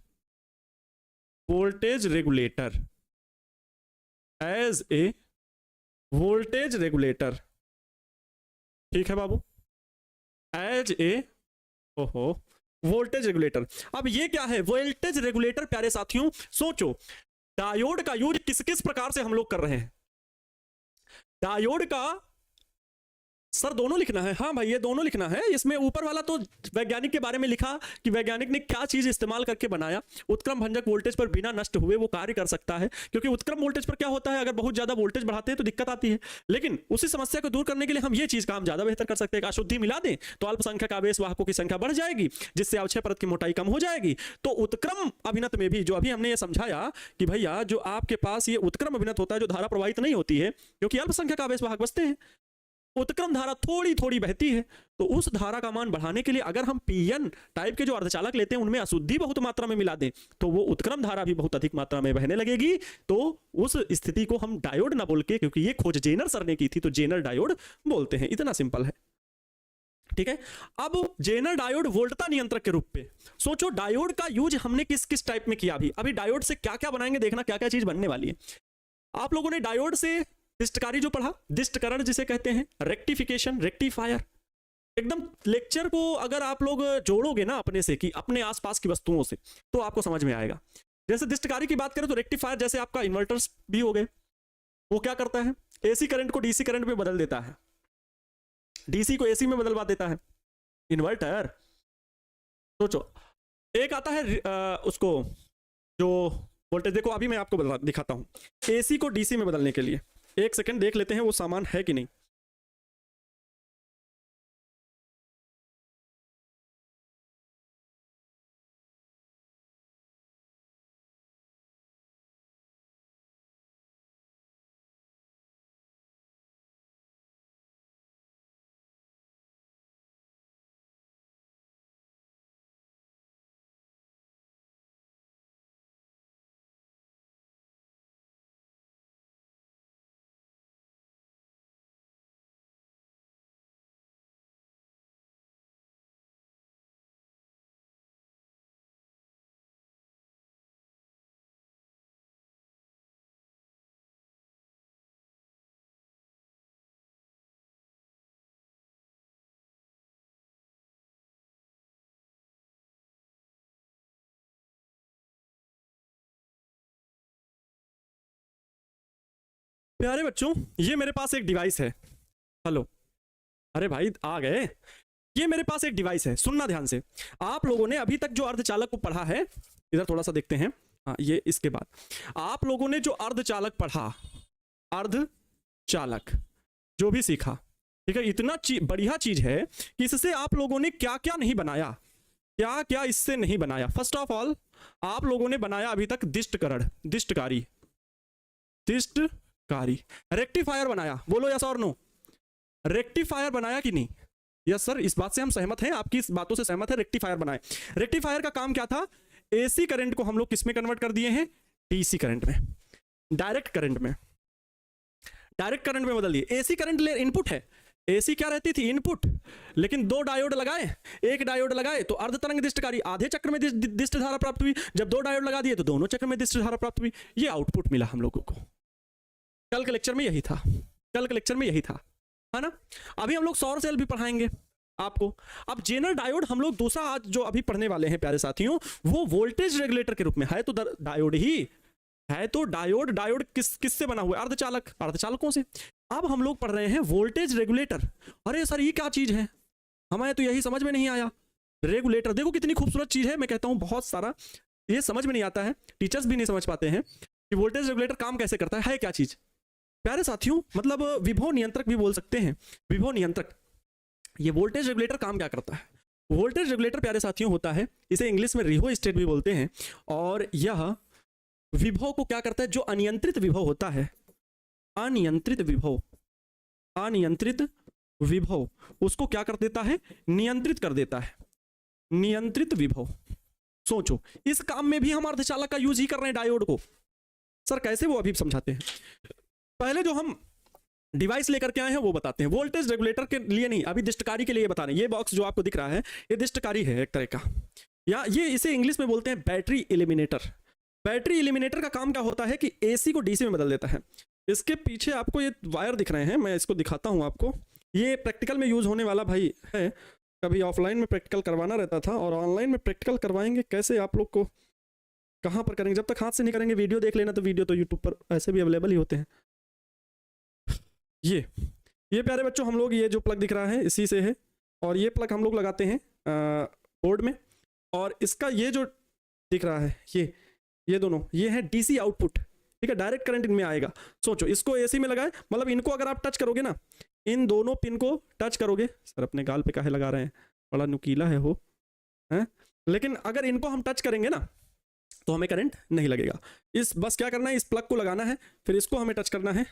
regulator, as a voltage regulator. ठीक है बाबू, एज ए, ओहो, वोल्टेज रेगुलेटर। अब ये क्या है वोल्टेज रेगुलेटर? प्यारे साथियों सोचो, डायोड का यूज किस किस प्रकार से हम लोग कर रहे हैं। डायोड का सर दोनों लिखना है, हाँ भाई ये दोनों लिखना है। इसमें ऊपर वाला तो वैज्ञानिक के बारे में लिखा कि वैज्ञानिक ने क्या चीज इस्तेमाल करके बनाया, उत्क्रम भंजक वोल्टेज पर बिना नष्ट हुए वो कार्य कर सकता है। क्योंकि उत्क्रम वोल्टेज पर क्या होता है, अगर बहुत ज्यादा वोल्टेज बढ़ाते हैं तो दिक्कत आती है, लेकिन उसी समस्या को दूर करने के लिए हम ये चीज काम ज्यादा बेहतर कर सकते हैं। अशुद्धि मिला दें तो अल्पसंख्यक आवेश वाहकों की संख्या बढ़ जाएगी, जिससे अवक्षय परत की मोटाई कम हो जाएगी। तो उत्क्रम अभिनत में भी जो अभी हमने ये समझाया कि भैया जो आपके पास ये उत्क्रम अभिनत होता है, जो धारा प्रवाहित नहीं होती है क्योंकि अल्पसंख्यक आवेश वाहक बचते हैं, उत्क्रम धारा थोड़ी थोड़ी बहती है, तो उस धारा का मान बढ़ाने के लिए अगर हम पीएन टाइप के जो अर्धचालक लेते हैं उनमें अशुद्धि बहुत मात्रा में मिला दें तो वो उत्क्रम धारा भी बहुत अधिक मात्रा में बहने लगेगी। तो उस स्थिति को हम डायोड ना बोल के, क्योंकि ये खोज जेनर सर ने की थी, तो जेनर डायोड बोलते हैं। इतना सिंपल है। ठीक है, अब जेनर डायोड वोल्टता नियंत्रक के रूप में सोचो, डायोड का यूज हमने किस किस टाइप में किया। अभी डायोड से क्या क्या बनाएंगे, देखना क्या क्या चीज बनने वाली है। आप लोगों ने डायोड से दिष्टकारी जो पढ़ा, दिष्टकरण जिसे कहते हैं, रेक्टिफिकेशन, रेक्टिफायर, एकदम लेक्चर को अगर आप लोग जोड़ोगे ना अपने से कि अपने आसपास की वस्तुओं से, तो आपको समझ में आएगा। जैसे दिष्टकारी की बात करें तो रेक्टिफायर जैसे आपका इन्वर्टर्स भी हो गए, वो क्या करता है, एसी करंट को डीसी करंट में बदल देता है, डीसी को एसी में बदलवा देता है इन्वर्टर। सोचो, एक आता है उसको जो वोल्टेज, देखो अभी मैं आपको दिखाता हूं एसी को डीसी में बदलने के लिए। एक सेकंड देख लेते हैं वो सामान है कि नहीं। प्यारे बच्चों, ये मेरे पास एक डिवाइस है। हेलो, अरे भाई आ गए। ये मेरे पास एक डिवाइस है, सुनना ध्यान से। आप लोगों ने अभी तक जो अर्धचालक को पढ़ा है, इधर थोड़ा सा देखते हैं। हाँ, ये इसके बाद आप लोगों ने जो अर्धचालक पढ़ा, अर्धचालक जो भी सीखा, ठीक है, इतना बढ़िया चीज है कि इससे आप लोगों ने क्या क्या नहीं बनाया, क्या क्या इससे नहीं बनाया। फर्स्ट ऑफ ऑल, आप लोगों ने बनाया अभी तक दिष्टकरण, दिष्टकारी, दिष्टकारी, रेक्टिफायर बनाया। बोलो यस और नो, रेक्टिफायर बनाया कि नहीं? यस सर, इस बात से हम सहमत हैं, आपकी इस बातों से सहमत है। रेक्टिफायर बनाए। रेक्टिफायर का काम क्या था? एसी करंट को हम लोग किस में कन्वर्ट कर दिए हैं? डीसी करंट में, डायरेक्ट करंट में, डायरेक्ट करंट में बदल दिए। एसी करंट ले इनपुट है, एसी क्या रहती थी? इनपुट। लेकिन दो डायोड लगाए, एक डायोड लगाए तो अर्ध तरंग दिष्टकारी, आधे चक्र में दिष्ट धारा प्राप्त हुई। जब दो डायोड लगा दिए तो दोनों चक्र में दिष्ट धारा प्राप्त हुई। ये आउटपुट मिला हम लोगों को। कल के लेक्चर में यही था, कल के लेक्चर में यही था, है ना। अभी हम लोग सौर सेल भी पढ़ाएंगे आपको। अब जेनर डायोड हम लोग दूसरा आज जो अभी पढ़ने वाले हैं प्यारे साथियों, वो वोल्टेज रेगुलेटर के रूप में है। तो डायोड ही है, तो डायोड, डायोड किससे बना हुआ है? अर्धचालक, अर्धचालकों से। अब हम लोग पढ़ रहे हैं वोल्टेज रेगुलेटर। अरे सर ये क्या चीज है, हमें तो यही समझ में नहीं आया। रेगुलेटर देखो कितनी खूबसूरत चीज है। मैं कहता हूं बहुत सारा ये समझ में नहीं आता है, टीचर्स भी नहीं समझ पाते हैं कि वोल्टेज रेगुलेटर काम कैसे करता है क्या चीज। प्यारे साथियों, मतलब विभव नियंत्रक भी बोल सकते हैं, विभव नियंत्रक। ये वोल्टेज रेगुलेटर काम क्या करता है? वोल्टेज रेगुलेटर प्यारे साथियों होता है, इसे इंग्लिश में रिहोस्टेट भी बोलते हैं। और यह विभव को क्या करता है? जो अनियंत्रित विभव होता है, अनियंत्रित विभव, अनियंत्रित विभव, उसको क्या कर देता है? नियंत्रित कर देता है, नियंत्रित विभव। सोचो, इस काम में भी हम अर्धचालक का यूज ही कर रहे हैं, डायोड को। सर कैसे, वो अभी समझाते हैं। पहले जो हम डिवाइस लेकर के आए हैं वो बताते हैं। वोल्टेज रेगुलेटर के लिए नहीं, अभी दिष्टकारी के लिए बता रहे हैं। ये बॉक्स जो आपको दिख रहा है, ये दिष्टकारी है एक तरह का, या ये इसे इंग्लिश में बोलते हैं बैटरी एलिमिनेटर। बैटरी एलिमिनेटर का काम क्या होता है कि एसी को डीसी में बदल देता है। इसके पीछे आपको ये वायर दिख रहे हैं, मैं इसको दिखाता हूं आपको। ये प्रैक्टिकल में यूज होने वाला भाई है। कभी ऑफलाइन में प्रैक्टिकल करवाना रहता था, और ऑनलाइन में प्रैक्टिकल करवाएंगे कैसे आप लोग को, कहाँ पर करेंगे? जब तक हाथ से नहीं करेंगे। वीडियो देख लेना, तो वीडियो तो यूट्यूब पर ऐसे भी अवेलेबल ही होते हैं। ये प्यारे बच्चों, हम लोग ये जो प्लग दिख रहा है इसी से है, और ये प्लग हम लोग लगाते हैं बोर्ड में। और इसका ये जो दिख रहा है, ये दोनों, ये है डीसी आउटपुट, ठीक है, डायरेक्ट करंट इनमें आएगा। सोचो, इसको एसी में लगाए, मतलब इनको अगर आप टच करोगे ना, इन दोनों पिन को टच करोगे। सर अपने गाल पे काहे लगा रहे हैं, बड़ा नुकीला है वो, है। लेकिन अगर इनको हम टच करेंगे ना, तो हमें करंट नहीं लगेगा। इस बस क्या करना है, इस प्लग को लगाना है, फिर इसको हमें टच करना है,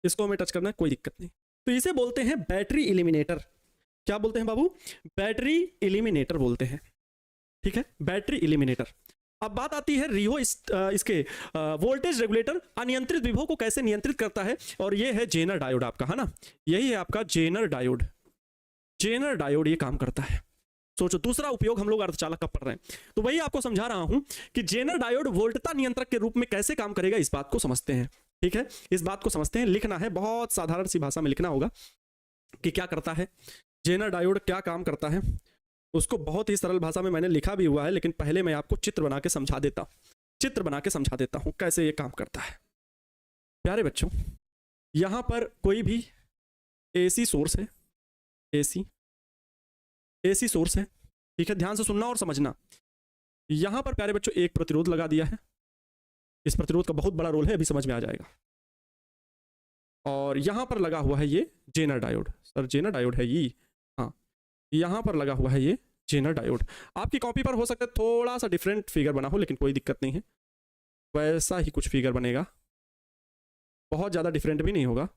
इसको हमें टच करना है, कोई दिक्कत नहीं। तो इसे बोलते हैं बैटरी एलिमिनेटर। क्या बोलते हैं बाबू? बैटरी एलिमिनेटर बोलते हैं, ठीक है, बैटरी एलिमिनेटर। अब बात आती है इसके वोल्टेज रेगुलेटर अनियंत्रित विभव को कैसे नियंत्रित करता है। और ये है जेनर डायोड आपका, है ना, यही है आपका जेनर डायोड। जेनर डायोड ये काम करता है। सोचो, दूसरा उपयोग हम लोग अर्धचालक का पढ़ रहे हैं, तो वही आपको समझा रहा हूं कि जेनर डायोड वोल्टता नियंत्रक के रूप में कैसे काम करेगा, इस बात को समझते हैं, ठीक है, इस बात को समझते हैं। लिखना है, बहुत साधारण सी भाषा में लिखना होगा कि क्या करता है जेनर डायोड, क्या काम करता है। उसको बहुत ही सरल भाषा में मैंने लिखा भी हुआ है, लेकिन पहले मैं आपको चित्र बना के समझा देता हूं, चित्र बना के समझा देता हूं कैसे ये काम करता है। प्यारे बच्चों, यहां पर कोई भी एसी सोर्स है, एसी सोर्स है, ठीक है, ध्यान से सुनना और समझना। यहां पर प्यारे बच्चों एक प्रतिरोध लगा दिया है, इस प्रतिरोध का बहुत बड़ा रोल है, अभी समझ में आ जाएगा। और यहां पर लगा हुआ है ये Zener diode. Sir Zener diode है ये, हाँ, यहां पर लगा हुआ है ये जेनर डायोड। आपकी कॉपी पर हो सकता है थोड़ा सा डिफरेंट फिगर बना हो, लेकिन कोई दिक्कत नहीं है, वैसा ही कुछ फिगर बनेगा, बहुत ज्यादा डिफरेंट भी नहीं होगा।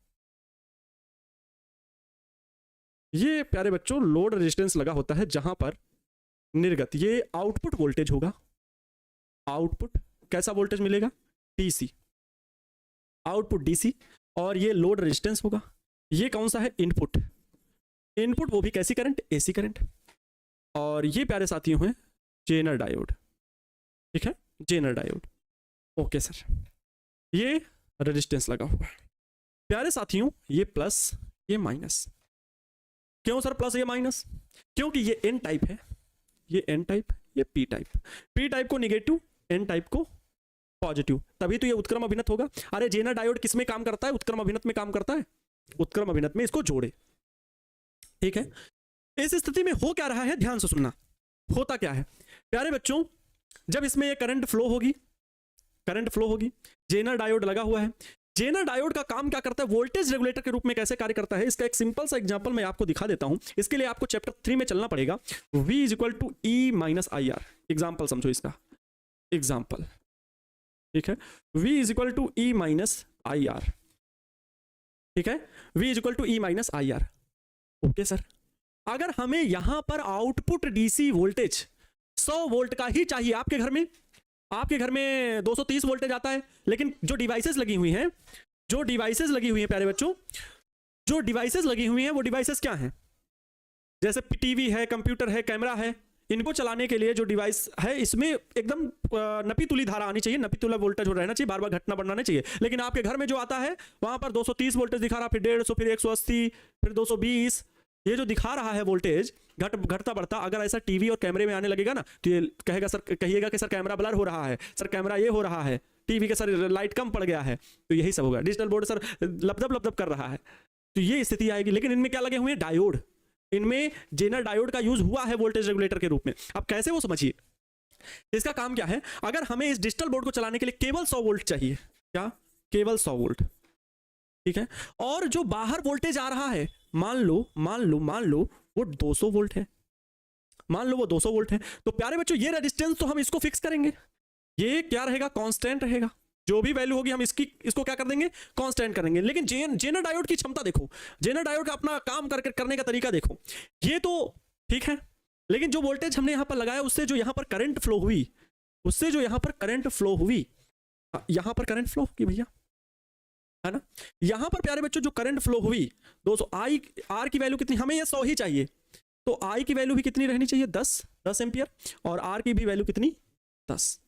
ये प्यारे बच्चों लोड रेजिस्टेंस लगा होता है, जहां पर निर्गत, ये आउटपुट वोल्टेज होगा। आउटपुट कैसा वोल्टेज मिलेगा? DC, output DC. और ये लोड रेजिस्टेंस होगा। ये कौन सा है? इनपुट, इनपुट वो भी कैसी करंट? AC current. और ये प्यारे साथियों हैं जेनर डायोड, ठीक है, जेनर डायोड। ओके सर, ये रेजिस्टेंस लगा हुआ है। प्यारे साथियों, ये प्लस, ये माइनस। क्यों सर प्लस, ये माइनस? क्योंकि ये एन टाइप है, ये एन टाइप, ये पी टाइप। पी टाइप को निगेटिव, एन टाइप को पॉजिटिव, तभी तो ये उत्क्रम अभिनत होगा। अरे जेनर डायोड किस में काम करता है? उत्क्रम अभिनत में काम करता है, उत्क्रम अभिनत में। इसको जोड़े, ठीक है। इस स्थिति में हो क्या रहा है, ध्यान से सुनना। होता क्या है प्यारे बच्चों, जब इसमें ये करंट फ्लो होगी, करंट फ्लो होगी, जेनर डायोड लगा हुआ है। जेनर डायोड का काम क्या करता है, वोल्टेज रेगुलेटर के रूप में कैसे कार्य करता है, इसका एक सिंपल सा एग्जांपल मैं आपको दिखा देता हूं। इसके लिए आपको चैप्टर 3 में चलना पड़ेगा। V is equal to E minus I R, example समझो इसका, एग्जाम्पल, ठीक है। V is equal to E minus I R, ठीक है। V is equal to E minus I R, okay sir. अगर हमें यहां पर आउटपुट डीसी वोल्टेज 100 वोल्ट का ही चाहिए, आपके घर में 230 वोल्टेज आता है, लेकिन जो डिवाइसेस लगी हुई हैं, जो डिवाइसेस लगी हुई हैं प्यारे बच्चों, जो डिवाइसेस लगी हुई हैं वो डिवाइसेस क्या हैं, जैसे टीवी है, कंप्यूटर है, कैमरा है, इनको चलाने के लिए जो डिवाइस है इसमें एकदम नपी तुली धारा आनी चाहिए, नपी तुला वोल्टेज हो रहना चाहिए, बार बार घटना बढ़ना नहीं चाहिए। लेकिन आपके घर में जो आता है वहां पर 230 वोल्टेज दिखा रहा, फिर 150, फिर 180, फिर 220, ये जो दिखा रहा है वोल्टेज घटता बढ़ता, अगर ऐसा टीवी और कैमरे में आने लगेगा ना तो ये कहिएगा कि सर कैमरा ब्लर हो रहा है, सर कैमरा ये हो रहा है, टीवी के सर लाइट कम पड़ गया है, तो यही सब होगा। डिजिटल बोर्ड सर लपदप कर रहा है, तो ये स्थिति आएगी। लेकिन इनमें क्या लगे हुए हैं, डायोड, इनमें जेनर डायोड का यूज हुआ है वोल्टेज रेगुलेटर के रूप में। अब कैसे वो समझिए, इसका काम क्या है, अगर हमें इस डिजिटल बोर्ड को चलाने के लिए केवल 100 वोल्ट चाहिए, क्या केवल 100 वोल्ट, ठीक है, और जो बाहर वोल्टेज आ रहा है मान लो वो 200 वोल्ट है, मान लो वो 200 वोल्ट है, तो प्यारे बच्चों ये रेजिस्टेंस तो हम इसको फिक्स करेंगे, ये क्या रहेगा, कांस्टेंट रहेगा, जो भी वैल्यू होगी हम इसको क्या कर देंगे, कांस्टेंट करेंगे। लेकिन जेनर डायोड की क्षमता देखो, जेनर डायोड का अपना काम करने का तरीका देखो, ये तो ठीक है, लेकिन जो वोल्टेज हमने यहां पर लगाया उससे जो यहां पर करंट फ्लो हुई, उससे जो यहां पर करंट फ्लो हुई, यहां पर करंट फ्लो की भैया, है ना, यहां पर प्यारे बच्चों जो करंट फ्लो हुई 200, आई आर की वैल्यू कितनी, हमें ये 100 ही चाहिए, तो आई की वैल्यू भी कितनी रहनी चाहिए, 10 एम्पियर, और आर की भी वैल्यू कितनी, 10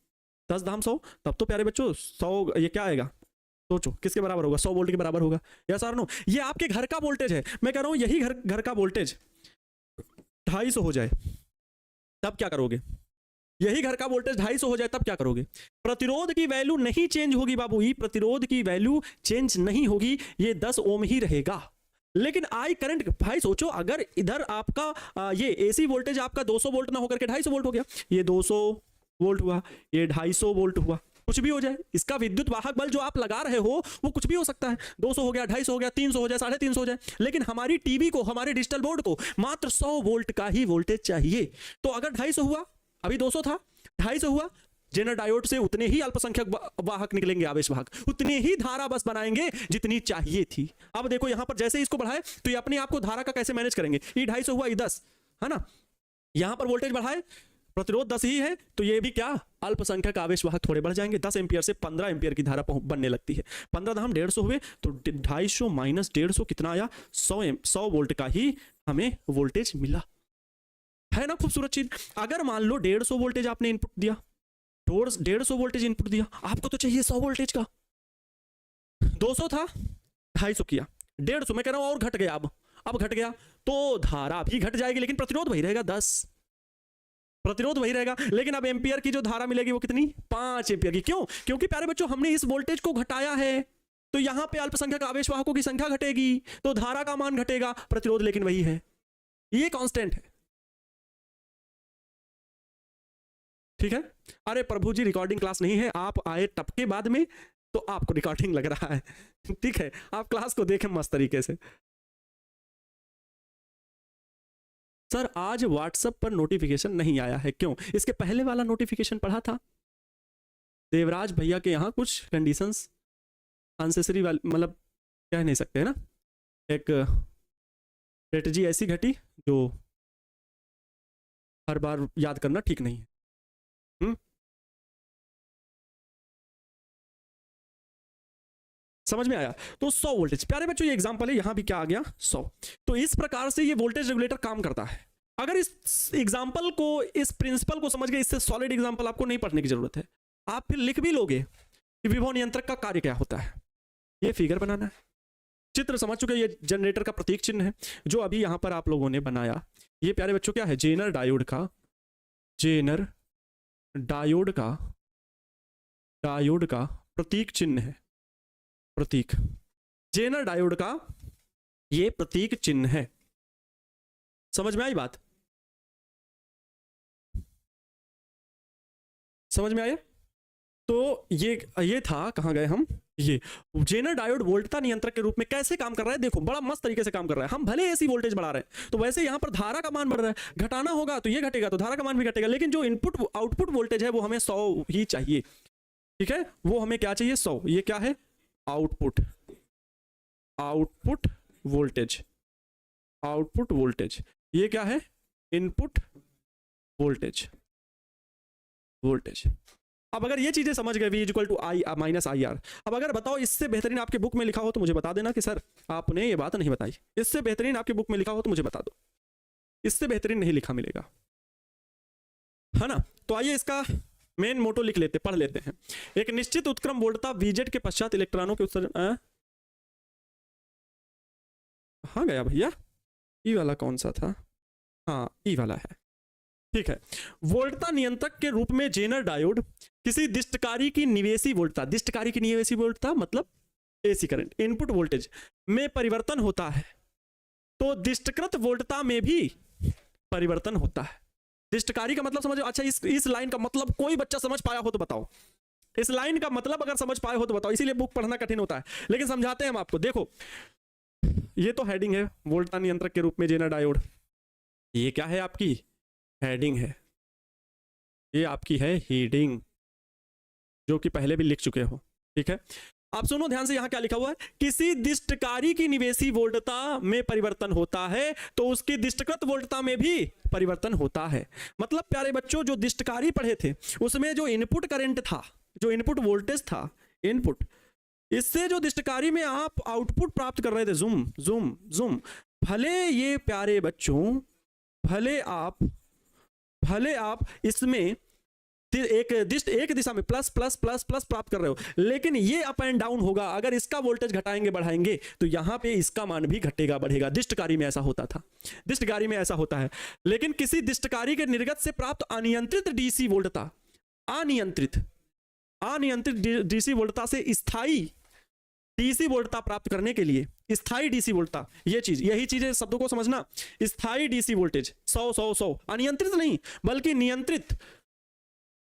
धाम 100, तब तो प्यारे बच्चों 100 ये क्या आएगा, सोचो किसके बराबर होगा, 100 वोल्ट के बराबर होगा, यस और नो। ये आपके घर का वोल्टेज है, मैं कह रहा हूं यही घर का वोल्टेज 250 हो जाए तब क्या करोगे, यही घर का वोल्टेज 250 हो जाए तब क्या करोगे, प्रतिरोध की वैल्यू नहीं चेंज होगी बाबू, ये प्रतिरोध की वैल्यू चेंज नहीं होगी, ये 10 ओम ही रहेगा। लेकिन आई करंट, भाई सोचो अगर इधर आपका ये एसी वोल्टेज आपका 200 वोल्ट ना होकर के 250 वोल्ट हो गया, ये 200 वोल्ट हुआ, ये 250 वोल्ट हुआ, कुछ भी हो जाए, इसका विद्युत वाहक बल जो आप लगा रहे हो वो कुछ भी हो सकता है, 200 हो गया, 250 हो गया, 300 हो जाए, 350 हो जाए, लेकिन हमारी टीवी को, हमारे डिजिटल बोर्ड को मात्र 100 वोल्ट का ही वोल्टेज चाहिए। तो अगर 250 हुआ, अभी 200 था, 250 हुआ, जेनर डायोड से उतने ही अल्पसंख्यक वाहक निकलेंगे, आवेश वाहक, उतनी ही धारा बस बनाएंगे जितनी चाहिए थी। अब देखो यहां पर जैसे इसको बढ़ाए तो ये अपने आप को धारा का कैसे मैनेज करेंगे, ये 250 हुआ, ये 10 है ना, यहां पर वोल्टेज बढ़ाए, प्रतिरोध 10 ही है, तो ये भी क्या, अल्पसंख्यक आवेश वाहक थोड़े बढ़ जाएंगे, 10 एम्पियर से 15 एम्पियर की धारा बनने लगती है, 15 धाम 150 हुए, तो 250 माइनस 150 कितना आया, 100 वोल्ट का ही हमें वोल्टेज मिला, है ना खूबसूरत चीज। अगर मान लो 150 वोल्टेज आपने इनपुट दिया, 150 वोल्टेज इनपुट दिया, आपको तो चाहिए 100 वोल्टेज का, 200 था, 250 किया, 150 मैं कह रहा हूं और घट गया, अब घट गया तो धारा भी घट जाएगी, लेकिन प्रतिरोध वही रहेगा 10, प्रतिरोध वही रहेगा, लेकिन अब एम्पियर की जो धारा मिलेगी वो कितनी, 5 एम्पियर की। क्यों, क्योंकि प्यारे बच्चों हमने इस वोल्टेज को घटाया है, तो यहां पे अल्पसंख्यक आवेश वाहकों की संख्या घटेगी, तो धारा का मान घटेगा, प्रतिरोध लेकिन वही है, ये कांस्टेंट है, ठीक है। अरे प्रभु जी रिकॉर्डिंग क्लास नहीं है, आप आए टपके बाद में तो आपको रिकॉर्डिंग लग रहा है, ठीक है, आप क्लास को देखें मस्त तरीके से। सर आज व्हाट्सएप पर नोटिफिकेशन नहीं आया है, क्यों, इसके पहले वाला नोटिफिकेशन पढ़ा था, देवराज भैया के यहाँ कुछ कंडीशंस अनसेसरी वाली, मतलब कह नहीं सकते है ना, एक स्ट्रेटजी ऐसी घटी जो हर बार याद करना ठीक नहीं है। समझ में आया, तो 100 वोल्टेज प्यारे बच्चों, ये एग्जांपल है, यहां भी क्या आ गया 100, तो इस प्रकार से ये वोल्टेज रेगुलेटर काम करता है। अगर इस एग्जांपल को, इस प्रिंसिपल को समझ गए, इससे सॉलिड एग्जांपल आपको नहीं पढ़ने की जरूरत है, आप फिर लिख भी लोगे कि विभव नियंत्रक का कार्य क्या होता है। ये फिगर बनाना है, चित्र समझ चुके, ये जनरेटर का प्रतीक चिन्ह है जो अभी यहां पर आप लोगों ने बनाया, ये प्यारे बच्चों क्या है, जेनर डायोड का डायोड का प्रतीक चिन्ह है, प्रतीक, जेनर डायोड का ये प्रतीक चिन्ह है। समझ में आई बात? समझ में आया? तो ये था, कहां गए हम, ये जेनर डायोड वोल्टता नियंत्रक के रूप में कैसे काम कर रहा है। देखो बड़ा मस्त तरीके से काम कर रहा है। हम भले ऐसी वोल्टेज बढ़ा रहे हैं तो वैसे यहां पर धारा का मान बढ़ रहा है, घटाना होगा तो ये घटेगा तो धारा का मान भी घटेगा, लेकिन जो इनपुट आउटपुट वोल्टेज है वो हमें 100 ही चाहिए। ठीक है, वो हमें क्या चाहिए, 100। ये क्या है, output, output voltage, output voltage. ये क्या है, इनपुट वोल्टेज, वोल्टेज। अब अगर ये चीजें समझ गए, V equal to I minus I R. अब अगर बताओ इससे बेहतरीन आपके बुक में लिखा हो तो मुझे बता देना कि सर आपने ये बात नहीं बताई। इससे बेहतरीन आपके बुक में लिखा हो तो मुझे बता दो, इससे बेहतरीन नहीं लिखा मिलेगा, है ना। तो आइए इसका मेन मोटो लिख लेते, पढ़ लेते हैं। एक निश्चित उत्क्रम वोल्टता Vz के पश्चात इलेक्ट्रॉनों के उत्सर्जन, कहाँ गया भैया, ई वाला कौन सा था, हाँ ई वाला है, ठीक है। वोल्टता नियंत्रक के रूप में जेनर डायोड किसी दिष्टकारी की निवेशी वोल्टता, दिष्टकारी की निवेशी वोल्टता मतलब एसी करंट, इनपुट वोल्टेज में परिवर्तन होता है तो दिष्टकृत वोल्टता में भी परिवर्तन होता है। दिष्टकारी का मतलब समझो। अच्छा इस लाइन का मतलब कोई बच्चा समझ पाया हो तो बताओ, इस लाइन का मतलब अगर समझ पाए हो तो बताओ, इसीलिए बुक पढ़ना कठिन होता है, लेकिन समझाते हैं हम आपको। देखो ये तो हेडिंग है, वोल्टता नियंत्रक के रूप में जेनर डायोड, ये क्या है आपकी हेडिंग है, ये आपकी है हेडिंग, जो कि पहले भी लिख चुके हो। ठीक है, आप सुनो ध्यान से, यहां क्या लिखा हुआ है, किसी दिष्टकारी की निवेशी वोल्टता में परिवर्तन होता है तो उसकी दिष्टकृत वोल्टता में भी परिवर्तन होता है। मतलब प्यारे बच्चों, जो दिष्टकारी पढ़े थे उसमें जो इनपुट करंट था, जो इनपुट वोल्टेज था, इनपुट, इससे जो दिष्टकारी में आप आउटपुट प्राप्त कर रहे थे, जूम जूम जूम, भले ये प्यारे बच्चों, भले आप इसमें एक दिशा में प्लस प्लस प्लस प्लस प्राप्त कर रहे हो, लेकिन ये अप एंड डाउन होगा। अगर इसका वोल्टेज घटाएंगे बढ़ाएंगे तो यहां पे इसका मान भी घटेगा बढ़ेगा। दिष्टकारी में ऐसा होता था, दिष्टकारी में ऐसा होता है। लेकिन किसी दिष्टकारी के निर्गत से प्राप्त अनियंत्रित डीसी वोल्टता, अनियंत्रित डीसी वोल्टता से स्थायी डीसी वोल्टता प्राप्त करने के लिए, स्थायी डीसी वोल्टता, ये चीज, यही चीजें शब्दों को समझना। स्थायी डीसी वोल्टेज 100 अनियंत्रित नहीं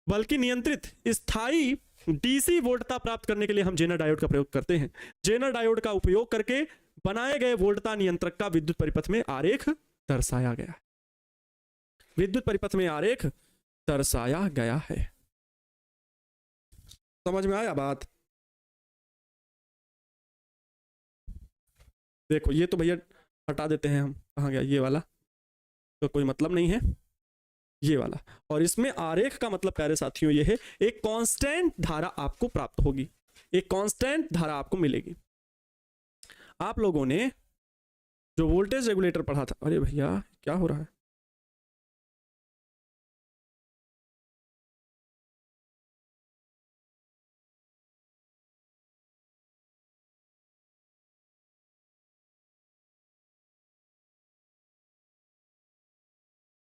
बल्कि नियंत्रित स्थायी डीसी वोल्टता प्राप्त करने के लिए हम जेनर डायोड का प्रयोग करते हैं। जेनर डायोड का उपयोग करके बनाए गए वोल्टता नियंत्रक का विद्युत परिपथ में आरेख दर्शाया गया, विद्युत परिपथ में आरेख दर्शाया गया है। समझ में आया बात? देखो ये तो भैया हटा देते हैं हम, कहाँ गया ये वाला, तो कोई मतलब नहीं है ये वाला। और इसमें आरेख का मतलब प्यारे साथियों ये है, एक कांस्टेंट धारा आपको प्राप्त होगी, एक कांस्टेंट धारा आपको मिलेगी। आप लोगों ने जो वोल्टेज रेगुलेटर पढ़ा था, अरे भैया क्या हो रहा है,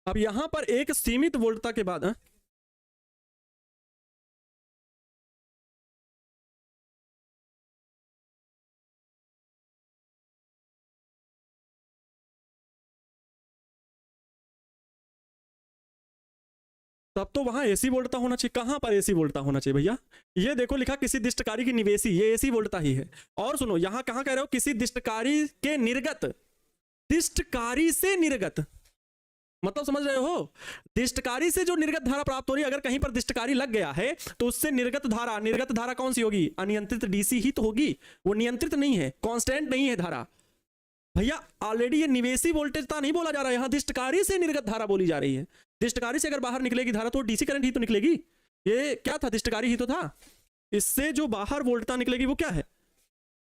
अब यहां पर एक सीमित वोल्टता के बाद तब तो वहां एसी वोल्टता होना चाहिए। कहां पर एसी वोल्टता होना चाहिए भैया? ये देखो लिखा किसी दिष्टकारी की निवेशी, ये एसी वोल्टता ही है। और सुनो यहां कहां कह रहे हो, किसी दिष्टकारी के निर्गत, दिष्टकारी से निर्गत, मतलब समझ रहे हो, दिष्टकारी से जो निर्गत धारा प्राप्त हो रही है, अगर कहीं पर दिष्टकारी लग गया है तो उससे निर्गत धारा कौन सी होगी? अनियंत्रित डीसी ही तो होगी, वो नियंत्रित नहीं है, कांस्टेंट नहीं है धारा। भैया ऑलरेडी ये निवेशी वोल्टेजता नहीं बोला जा रहा है, यहां दिष्टकारी से निर्गत धारा बोली जा रही है। दिष्टकारी से अगर बाहर निकलेगी धारा तो डीसी करंट ही तो निकलेगी। ये क्या था, दिष्टकारी ही तो था। इससे जो बाहर वोल्टता निकलेगी वो क्या है,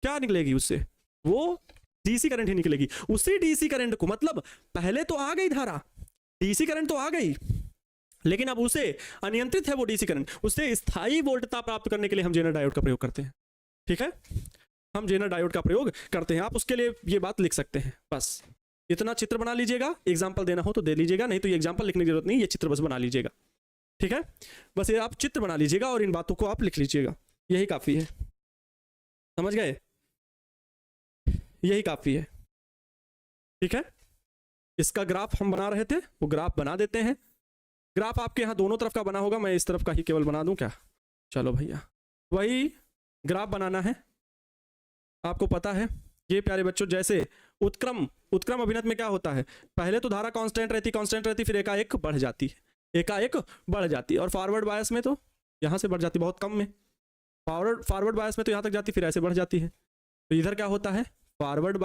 क्या निकलेगी उससे? वो डीसी करंट ही निकलेगी। उसी डीसी करंट को, मतलब पहले तो आ गई धारा, डीसी करंट तो आ गई, लेकिन अब उसे अनियंत्रित है वो डीसी करंट, उससे स्थायी वोल्टता प्राप्त करने के लिए हम जेनर डायोड का प्रयोग करते हैं। ठीक है, हम जेनर डायोड का प्रयोग करते हैं। आप उसके लिए ये बात लिख सकते हैं, बस इतना चित्र बना लीजिएगा। एग्जाम्पल देना हो तो दे लीजिएगा, नहीं तो ये एग्जाम्पल लिखने की जरूरत नहीं, ये चित्र बस बना लीजिएगा। ठीक है, बस ये आप चित्र बना लीजिएगा और इन बातों को आप लिख लीजिएगा, यही काफ़ी है। समझ गए, यही काफ़ी है। ठीक है, इसका ग्राफ हम बना रहे थे, वो ग्राफ बना देते हैं। ग्राफ आपके यहाँ दोनों तरफ का बना होगा, मैं इस तरफ का ही केवल बना दूं क्या? चलो भैया, वही ग्राफ बनाना है, आपको पता है। ये प्यारे बच्चों, जैसे उत्क्रम अभिनत में क्या होता है, पहले तो धारा कांस्टेंट रहती, फिर एकाएक बढ़ जाती है, एकाएक बढ़ जाती है। और फॉरवर्ड बायस में तो यहाँ से बढ़ जाती, बहुत कम में। फॉरवर्ड बायस में तो यहाँ तक जाती, फिर ऐसे बढ़ जाती है। तो इधर क्या होता है, फॉरवर्ड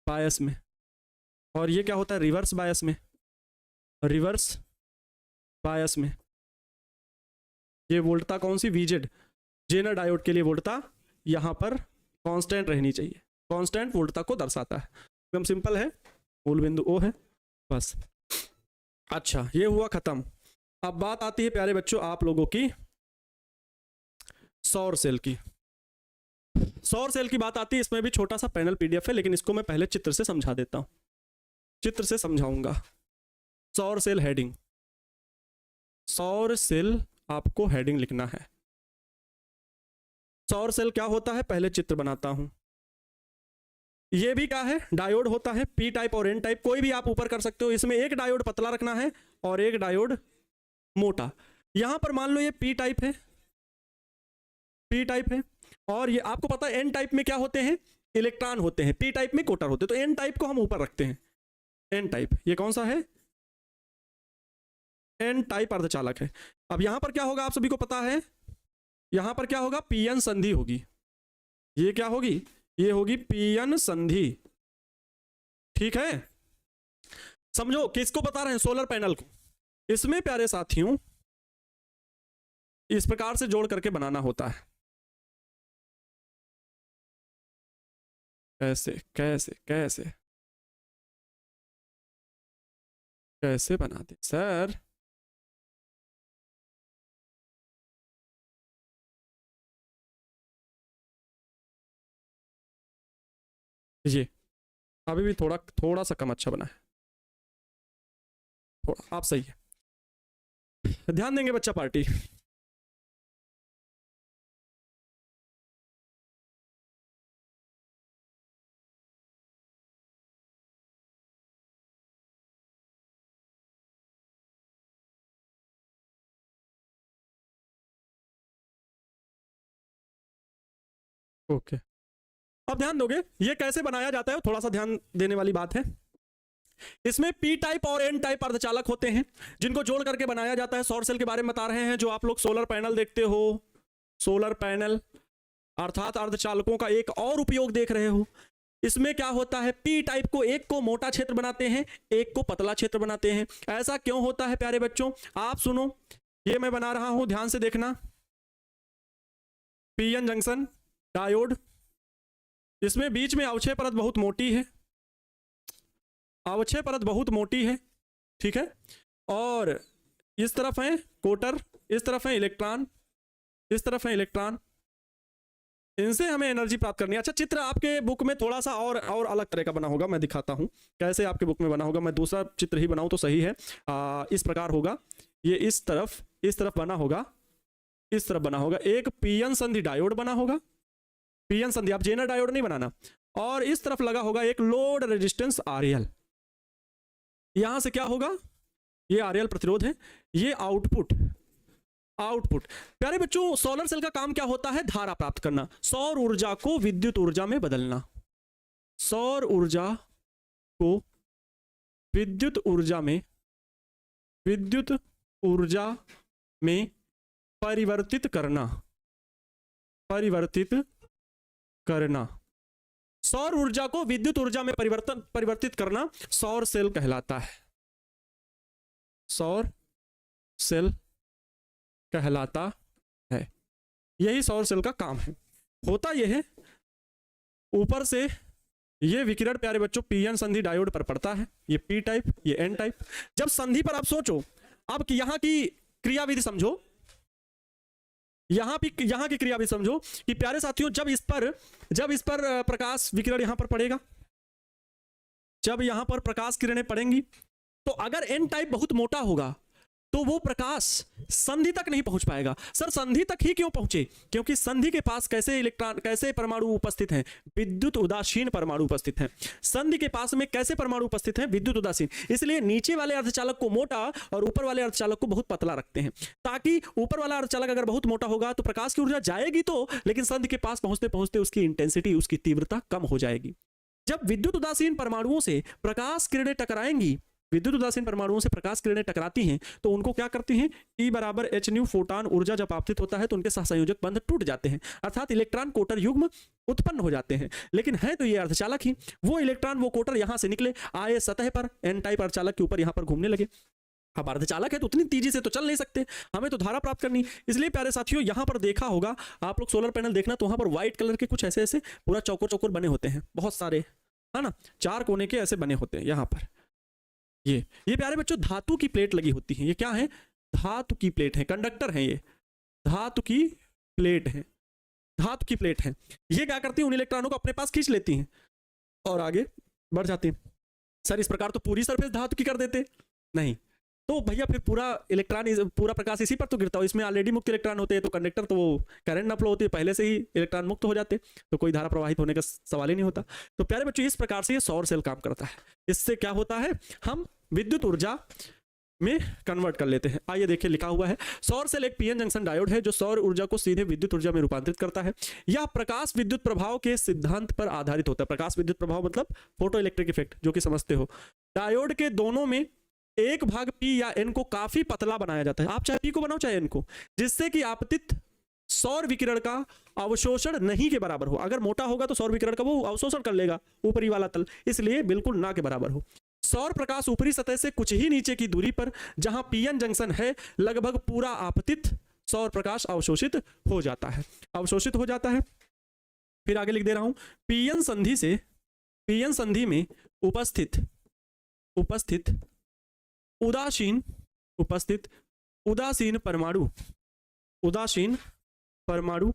बायस में। और ये क्या होता है, रिवर्स बायस में। ये वोल्टता कौन सी, वीजेड, जेनर डायोड के लिए वोल्टता यहाँ पर कांस्टेंट रहनी चाहिए, कांस्टेंट वोल्टता को दर्शाता है। एकदम सिंपल है, मूल बिंदु ओ है, बस। अच्छा, ये हुआ खत्म। अब बात आती है प्यारे बच्चों आप लोगों की सौर सेल की। सौर सेल की बात आती है, इसमें भी छोटा सा पैनल पीडीएफ है, लेकिन इसको मैं पहले चित्र से समझा देता हूं, चित्र से समझाऊंगा। सौर सेल हेडिंग, सौर सेल आपको हेडिंग लिखना है। सौर सेल क्या होता है, पहले चित्र बनाता हूं। ये भी क्या है, डायोड होता है, पी टाइप और एन टाइप, कोई भी आप ऊपर कर सकते हो। इसमें एक डायोड पतला रखना है और एक डायोड मोटा। यहां पर मान लो ये पी टाइप है, और ये आपको पता है एन टाइप में क्या होते हैं, इलेक्ट्रॉन होते हैं, पी टाइप में कोटर होते हैं। तो एन टाइप को हम ऊपर रखते हैं, एन टाइप, ये कौन सा है, एन टाइप अर्धचालक है। अब यहां पर क्या होगा, आप सभी को पता है, यहां पर क्या होगा, पीएन संधि होगी। ये क्या होगी, ये होगी पीएन संधि। ठीक है, समझो किसको बता रहे हैं, सोलर पैनल को। इसमें प्यारे साथियों इस प्रकार से जोड़ करके बनाना होता है। कैसे कैसे कैसे कैसे बनाते सर, ये अभी भी थोड़ा सा कम अच्छा बना है, थोड़ा आप सही है, ध्यान देंगे बच्चा पार्टी। ओके, अब ध्यान दोगे ये कैसे बनाया जाता है, थोड़ा सा ध्यान देने वाली बात है। इसमें पी टाइप और एन टाइप अर्धचालक होते हैं, जिनको जोड़ करके बनाया जाता है। सौर सेल के बारे में बता रहे हैं, जो आप लोग सोलर पैनल देखते हो, सोलर पैनल अर्थात अर्धचालकों का एक और उपयोग देख रहे हो। इसमें क्या होता है, पी टाइप को एक को मोटा क्षेत्र बनाते हैं, एक को पतला क्षेत्र बनाते हैं। ऐसा क्यों होता है प्यारे बच्चों, आप सुनो, ये मैं बना रहा हूं, ध्यान से देखना। पीएन जंक्शन डायोड, इसमें बीच में अवक्षय परत बहुत मोटी है, अवक्षय परत बहुत मोटी है, ठीक है। और इस तरफ है कोटर, इस तरफ है इलेक्ट्रॉन, इस तरफ है इलेक्ट्रॉन, इनसे हमें एनर्जी प्राप्त करनी है। अच्छा, चित्र आपके बुक में थोड़ा सा और अलग तरह का बना होगा, मैं दिखाता हूं कैसे आपके बुक में बना होगा। मैं दूसरा चित्र ही बनाऊं तो सही है। इस प्रकार होगा, ये इस तरफ बना होगा, इस तरफ बना होगा, एक पीएन संधि डायोड बना होगा, पीएन संधि, आप जेनर डायोड नहीं बनाना। और इस तरफ लगा होगा एक लोड रेजिस्टेंस आरएल। यहां से क्या होगा, ये आरएल प्रतिरोध है, ये आउटपुट। प्यारे बच्चों, सोलर सेल का काम क्या होता है, धारा प्राप्त करना, सौर ऊर्जा को विद्युत ऊर्जा में बदलना, सौर ऊर्जा को विद्युत ऊर्जा में परिवर्तित करना, सौर ऊर्जा को विद्युत ऊर्जा में परिवर्तित करना सौर सेल कहलाता है, सौर सेल कहलाता है। यही सौर सेल का काम है। होता यह है, ऊपर से ये विकिरण प्यारे बच्चों पीएन संधि डायोड पर पड़ता है, ये पी टाइप, ये एन टाइप। जब संधि पर आप सोचो, अब यहां की क्रियाविधि समझो, यहां की क्रियाविधि समझो कि प्यारे साथियों, जब इस पर प्रकाश विकिरण यहां पर पड़ेगा, जब यहां पर प्रकाश किरणें पड़ेंगी तो अगर एन टाइप बहुत मोटा होगा तो वो प्रकाश संधि तक नहीं पहुंच पाएगा। सर संधि तक ही क्यों पहुंचे? क्योंकि संधि के पास कैसे इलेक्ट्रॉन, कैसे परमाणु उपस्थित हैं? विद्युत उदासीन परमाणु उपस्थित हैं। संधि के पास में कैसे परमाणु उपस्थित हैं? विद्युत उदासीन। इसलिए नीचे वाले अर्धचालक को मोटा और ऊपर वाले अर्धचालक को बहुत पतला रखते हैं, ताकि ऊपर वाला अर्धचालक अगर बहुत मोटा होगा तो प्रकाश की ऊर्जा जाएगी तो, लेकिन संधि के पास पहुंचते पहुंचते उसकी इंटेंसिटी, उसकी तीव्रता कम हो जाएगी। जब विद्युत उदासीन परमाणुओं से प्रकाश किरणें टकराएंगी, विद्युत उदासीन परमाणुओं से प्रकाश किरणें टकराती हैं तो उनको क्या करती हैं? E बराबर h न्यू फोटॉन ऊर्जा जब आपतित होता है तो उनके सहसंयोजक बंध टूट जाते हैं, अर्थात इलेक्ट्रॉन कोटर युग्म उत्पन्न हो जाते हैं। लेकिन है तो ये अर्धचालक ही। वो इलेक्ट्रॉन, वो कोटर यहां से निकले, आए सतह पर, एन टाइप अर्धचालक के ऊपर यहां पर घूमने लगे। अब अर्धचालक है तो उतनी तेजी से तो चल नहीं सकते, हमें तो धारा प्राप्त करनी। इसलिए प्यारे साथियों, यहां पर देखा होगा आप लोग सोलर पैनल देखना, तो वहां पर व्हाइट कलर के कुछ ऐसे ऐसे पूरा चौकोर चौकोर बने होते हैं, बहुत सारे, है ना, 4 कोने के ऐसे बने होते हैं यहां पर। ये प्यारे बच्चों धातु की प्लेट लगी होती है। ये क्या है? धातु की प्लेट है, कंडक्टर है, ये धातु की प्लेट है, धातु की प्लेट है। ये क्या करती है? उन इलेक्ट्रॉनों को अपने पास खींच लेती हैं और आगे बढ़ जाती हैं। सर इस प्रकार तो पूरी सरफेस धातु की कर देते? नहीं, तो भैया फिर पूरा इलेक्ट्रॉन, पूरा प्रकाश इसी पर तो गिरता हो। इसमें ऑलरेडी मुक्त इलेक्ट्रॉन होते हैं, तो कंडक्टर तो वो करंट न फ्लो होती है, पहले से ही इलेक्ट्रॉन मुक्त हो जाते, तो कोई धारा प्रवाहित होने का सवाल ही नहीं होता। तो प्यारे बच्चों, इस प्रकार से ये सौर सेल काम करता है। इससे क्या होता है? हम विद्युत ऊर्जा में कन्वर्ट कर लेते हैं। आइए देखिए, लिखा हुआ है सौर सेल एक पीएन जंक्शन डायोड है जो सौर ऊर्जा को सीधे विद्युत ऊर्जा में रूपांतरित करता है। यह प्रकाश विद्युत प्रभाव के सिद्धांत पर आधारित होता है। प्रकाश विद्युत प्रभाव मतलब फोटो इलेक्ट्रिक इफेक्ट, जो कि समझते हो। डायोड के दोनों में एक भाग पी या एन को काफी पतला बनाया जाता है, आप चाहे पी को बनाओ चाहे एन को, जिससे कि आपतित सौर विकिरण का अवशोषण नहीं के बराबर हो। अगर मोटा होगा तो सौर विकिरण का वो अवशोषण कर लेगा ऊपरी वाला तल, इसलिए बिल्कुल ना के बराबर हो। सौर प्रकाश ऊपरी सतह से कुछ ही नीचे की दूरी पर जहां पीएन जंक्शन है, लगभग पूरा आपतित सौर प्रकाश अवशोषित हो जाता है, अवशोषित हो जाता है। फिर आगे लिख दे रहा हूं, पीएन संधि से, पीएन संधि में उपस्थित उदासीन परमाणु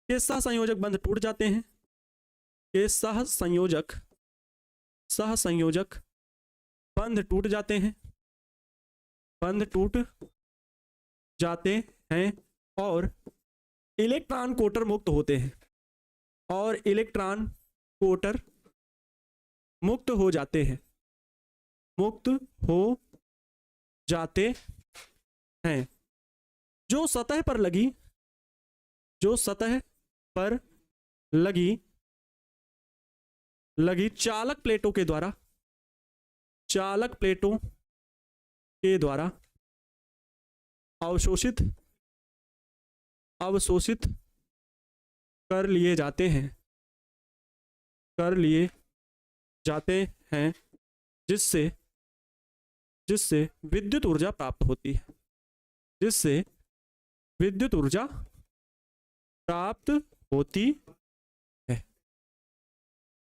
के सहसंयोजक बंध टूट जाते हैं, के सहसंयोजक बंध टूट जाते हैं और इलेक्ट्रॉन कोटर मुक्त होते हैं, और इलेक्ट्रॉन कोटर मुक्त हो जाते हैं, जो सतह पर लगी चालक प्लेटों के द्वारा अवशोषित कर लिए जाते हैं, जिससे विद्युत ऊर्जा प्राप्त होती है, है।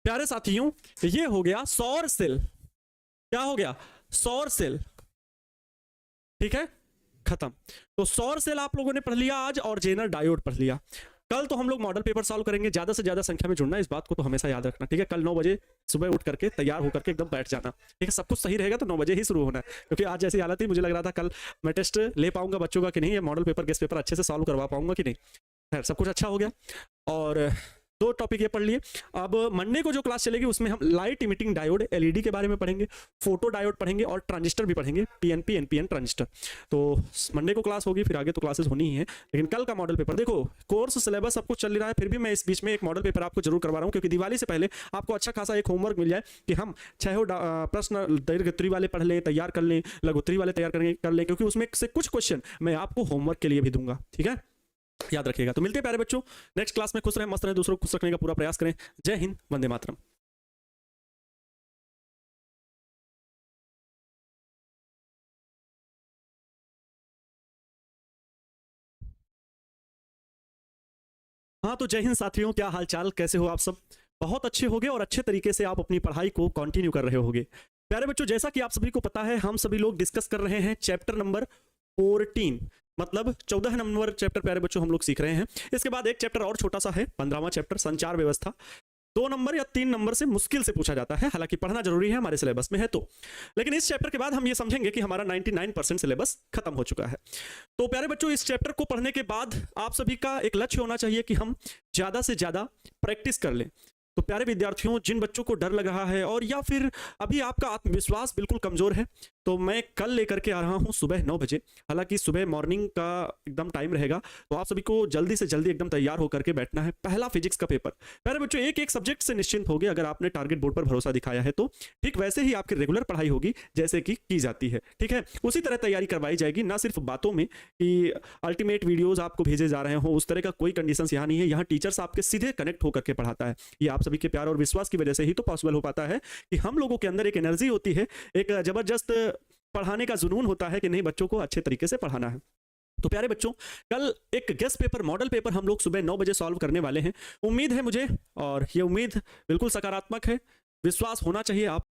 प्यारे साथियों, ये हो गया सौर सेल। क्या हो गया? सौर सेल। ठीक है, खत्म। तो सौर सेल आप लोगों ने पढ़ लिया आज, और जेनर डायोड पढ़ लिया। कल तो हम लोग मॉडल पेपर सॉल्व करेंगे, ज्यादा से ज्यादा संख्या में जुड़ना, इस बात को तो हमेशा याद रखना। ठीक है, कल 9 बजे सुबह उठ करके तैयार होकर के एकदम बैठ जाना। ठीक है, सब कुछ सही रहेगा तो 9 बजे ही शुरू होना है, क्योंकि आज जैसी हालत थी मुझे लग रहा था कल मैं टेस्ट ले पाऊंगा बच्चों का कि नहीं, या मॉडल पेपर गेस्ट पेपर अच्छे से सॉल्व करवा पाऊंगा कि नहीं। खैर, सब कुछ अच्छा हो गया, और 2 टॉपिक ये पढ़ लिए। अब मंडे को जो क्लास चलेगी उसमें हम लाइट इमिटिंग डायोड एलईडी के बारे में पढ़ेंगे, फोटो डायोड पढ़ेंगे, और ट्रांजिस्टर भी पढ़ेंगे, पीएनपी एनपीएन ट्रांजिस्टर। तो मंडे को क्लास होगी, फिर आगे तो क्लासेस होनी ही है। लेकिन कल का मॉडल पेपर देखो, कोर्स सिलेबस सब कुछ चल रहा है, फिर भी मैं इस बीच में एक मॉडल पेपर आपको जरूर करवा रहा हूँ, क्योंकि दिवाली से पहले आपको अच्छा खासा एक होमवर्क मिल जाए कि हम चाहे प्रश्न दीर्घोत्तरी वाले पढ़ लें, तैयार कर लें, लघुत्तरी वाले तैयार कर लें, क्योंकि उसमें से कुछ क्वेश्चन मैं आपको होमवर्क के लिए भी दूंगा। ठीक है, याद रखिएगा। तो मिलते हैं प्यारे बच्चों नेक्स्ट क्लास में। खुश रहें, मस्त रहें, दूसरों को खुश रखने का पूरा प्रयास करें। जय हिंद, वंदे मातरम। हाँ, तो जय हिंद साथियों, क्या हालचाल, कैसे हो आप सब? बहुत अच्छे होंगे और अच्छे तरीके से आप अपनी पढ़ाई को कंटिन्यू कर रहे होंगे। प्यारे बच्चों, जैसा कि आप सभी को पता है, हम सभी लोग डिस्कस कर रहे हैं चैप्टर नंबर 14, मतलब 14 नंबर चैप्टर प्यारे बच्चों हम लोग सीख रहे हैं। इसके बाद एक चैप्टर और छोटा सा है, 15वां चैप्टर, संचार व्यवस्था। 2 नंबर या 3 नंबर से मुश्किल से पूछा जाता है, हालांकि पढ़ना जरूरी है, हमारे सिलेबस में है तो। लेकिन इस चैप्टर के बाद हम ये समझेंगे कि हमारा 99% सिलेबस खत्म हो चुका है। तो प्यारे बच्चों, इस चैप्टर को पढ़ने के बाद आप सभी का एक लक्ष्य होना चाहिए कि हम ज़्यादा से ज़्यादा प्रैक्टिस कर लें। तो प्यारे विद्यार्थियों, जिन बच्चों को डर लग रहा है और या फिर अभी आपका आत्मविश्वास बिल्कुल कमज़ोर है, तो मैं कल लेकर के आ रहा हूं सुबह 9 बजे। हालांकि सुबह मॉर्निंग का एकदम टाइम रहेगा, तो आप सभी को जल्दी से जल्दी एकदम तैयार होकर के बैठना है। पहला फिजिक्स का पेपर। प्यारे बच्चों, एक एक सब्जेक्ट से निश्चिंत हो गए अगर आपने टारगेट बोर्ड पर भरोसा दिखाया है तो। ठीक वैसे ही आपकी रेगुलर पढ़ाई होगी जैसे कि की जाती है, ठीक है। उसी तरह तैयारी करवाई जाएगी, ना सिर्फ बातों में कि अल्टीमेट वीडियोज आपको भेजे जा रहे हो, उस तरह का कोई कंडीशन यहाँ नहीं है। यहाँ टीचर्स आपके सीधे कनेक्ट होकर के पढ़ाता है। ये आप सभी के प्यार और विश्वास की वजह से ही तो पॉसिबल हो पाता है कि हम लोगों के अंदर एक एनर्जी होती है, एक जबरदस्त पढ़ाने का जुनून होता है कि नहीं, बच्चों को अच्छे तरीके से पढ़ाना है। तो प्यारे बच्चों, कल एक गेस्ट पेपर, मॉडल पेपर हम लोग सुबह 9 बजे सॉल्व करने वाले हैं। उम्मीद है मुझे, और ये उम्मीद बिल्कुल सकारात्मक है, विश्वास होना चाहिए आप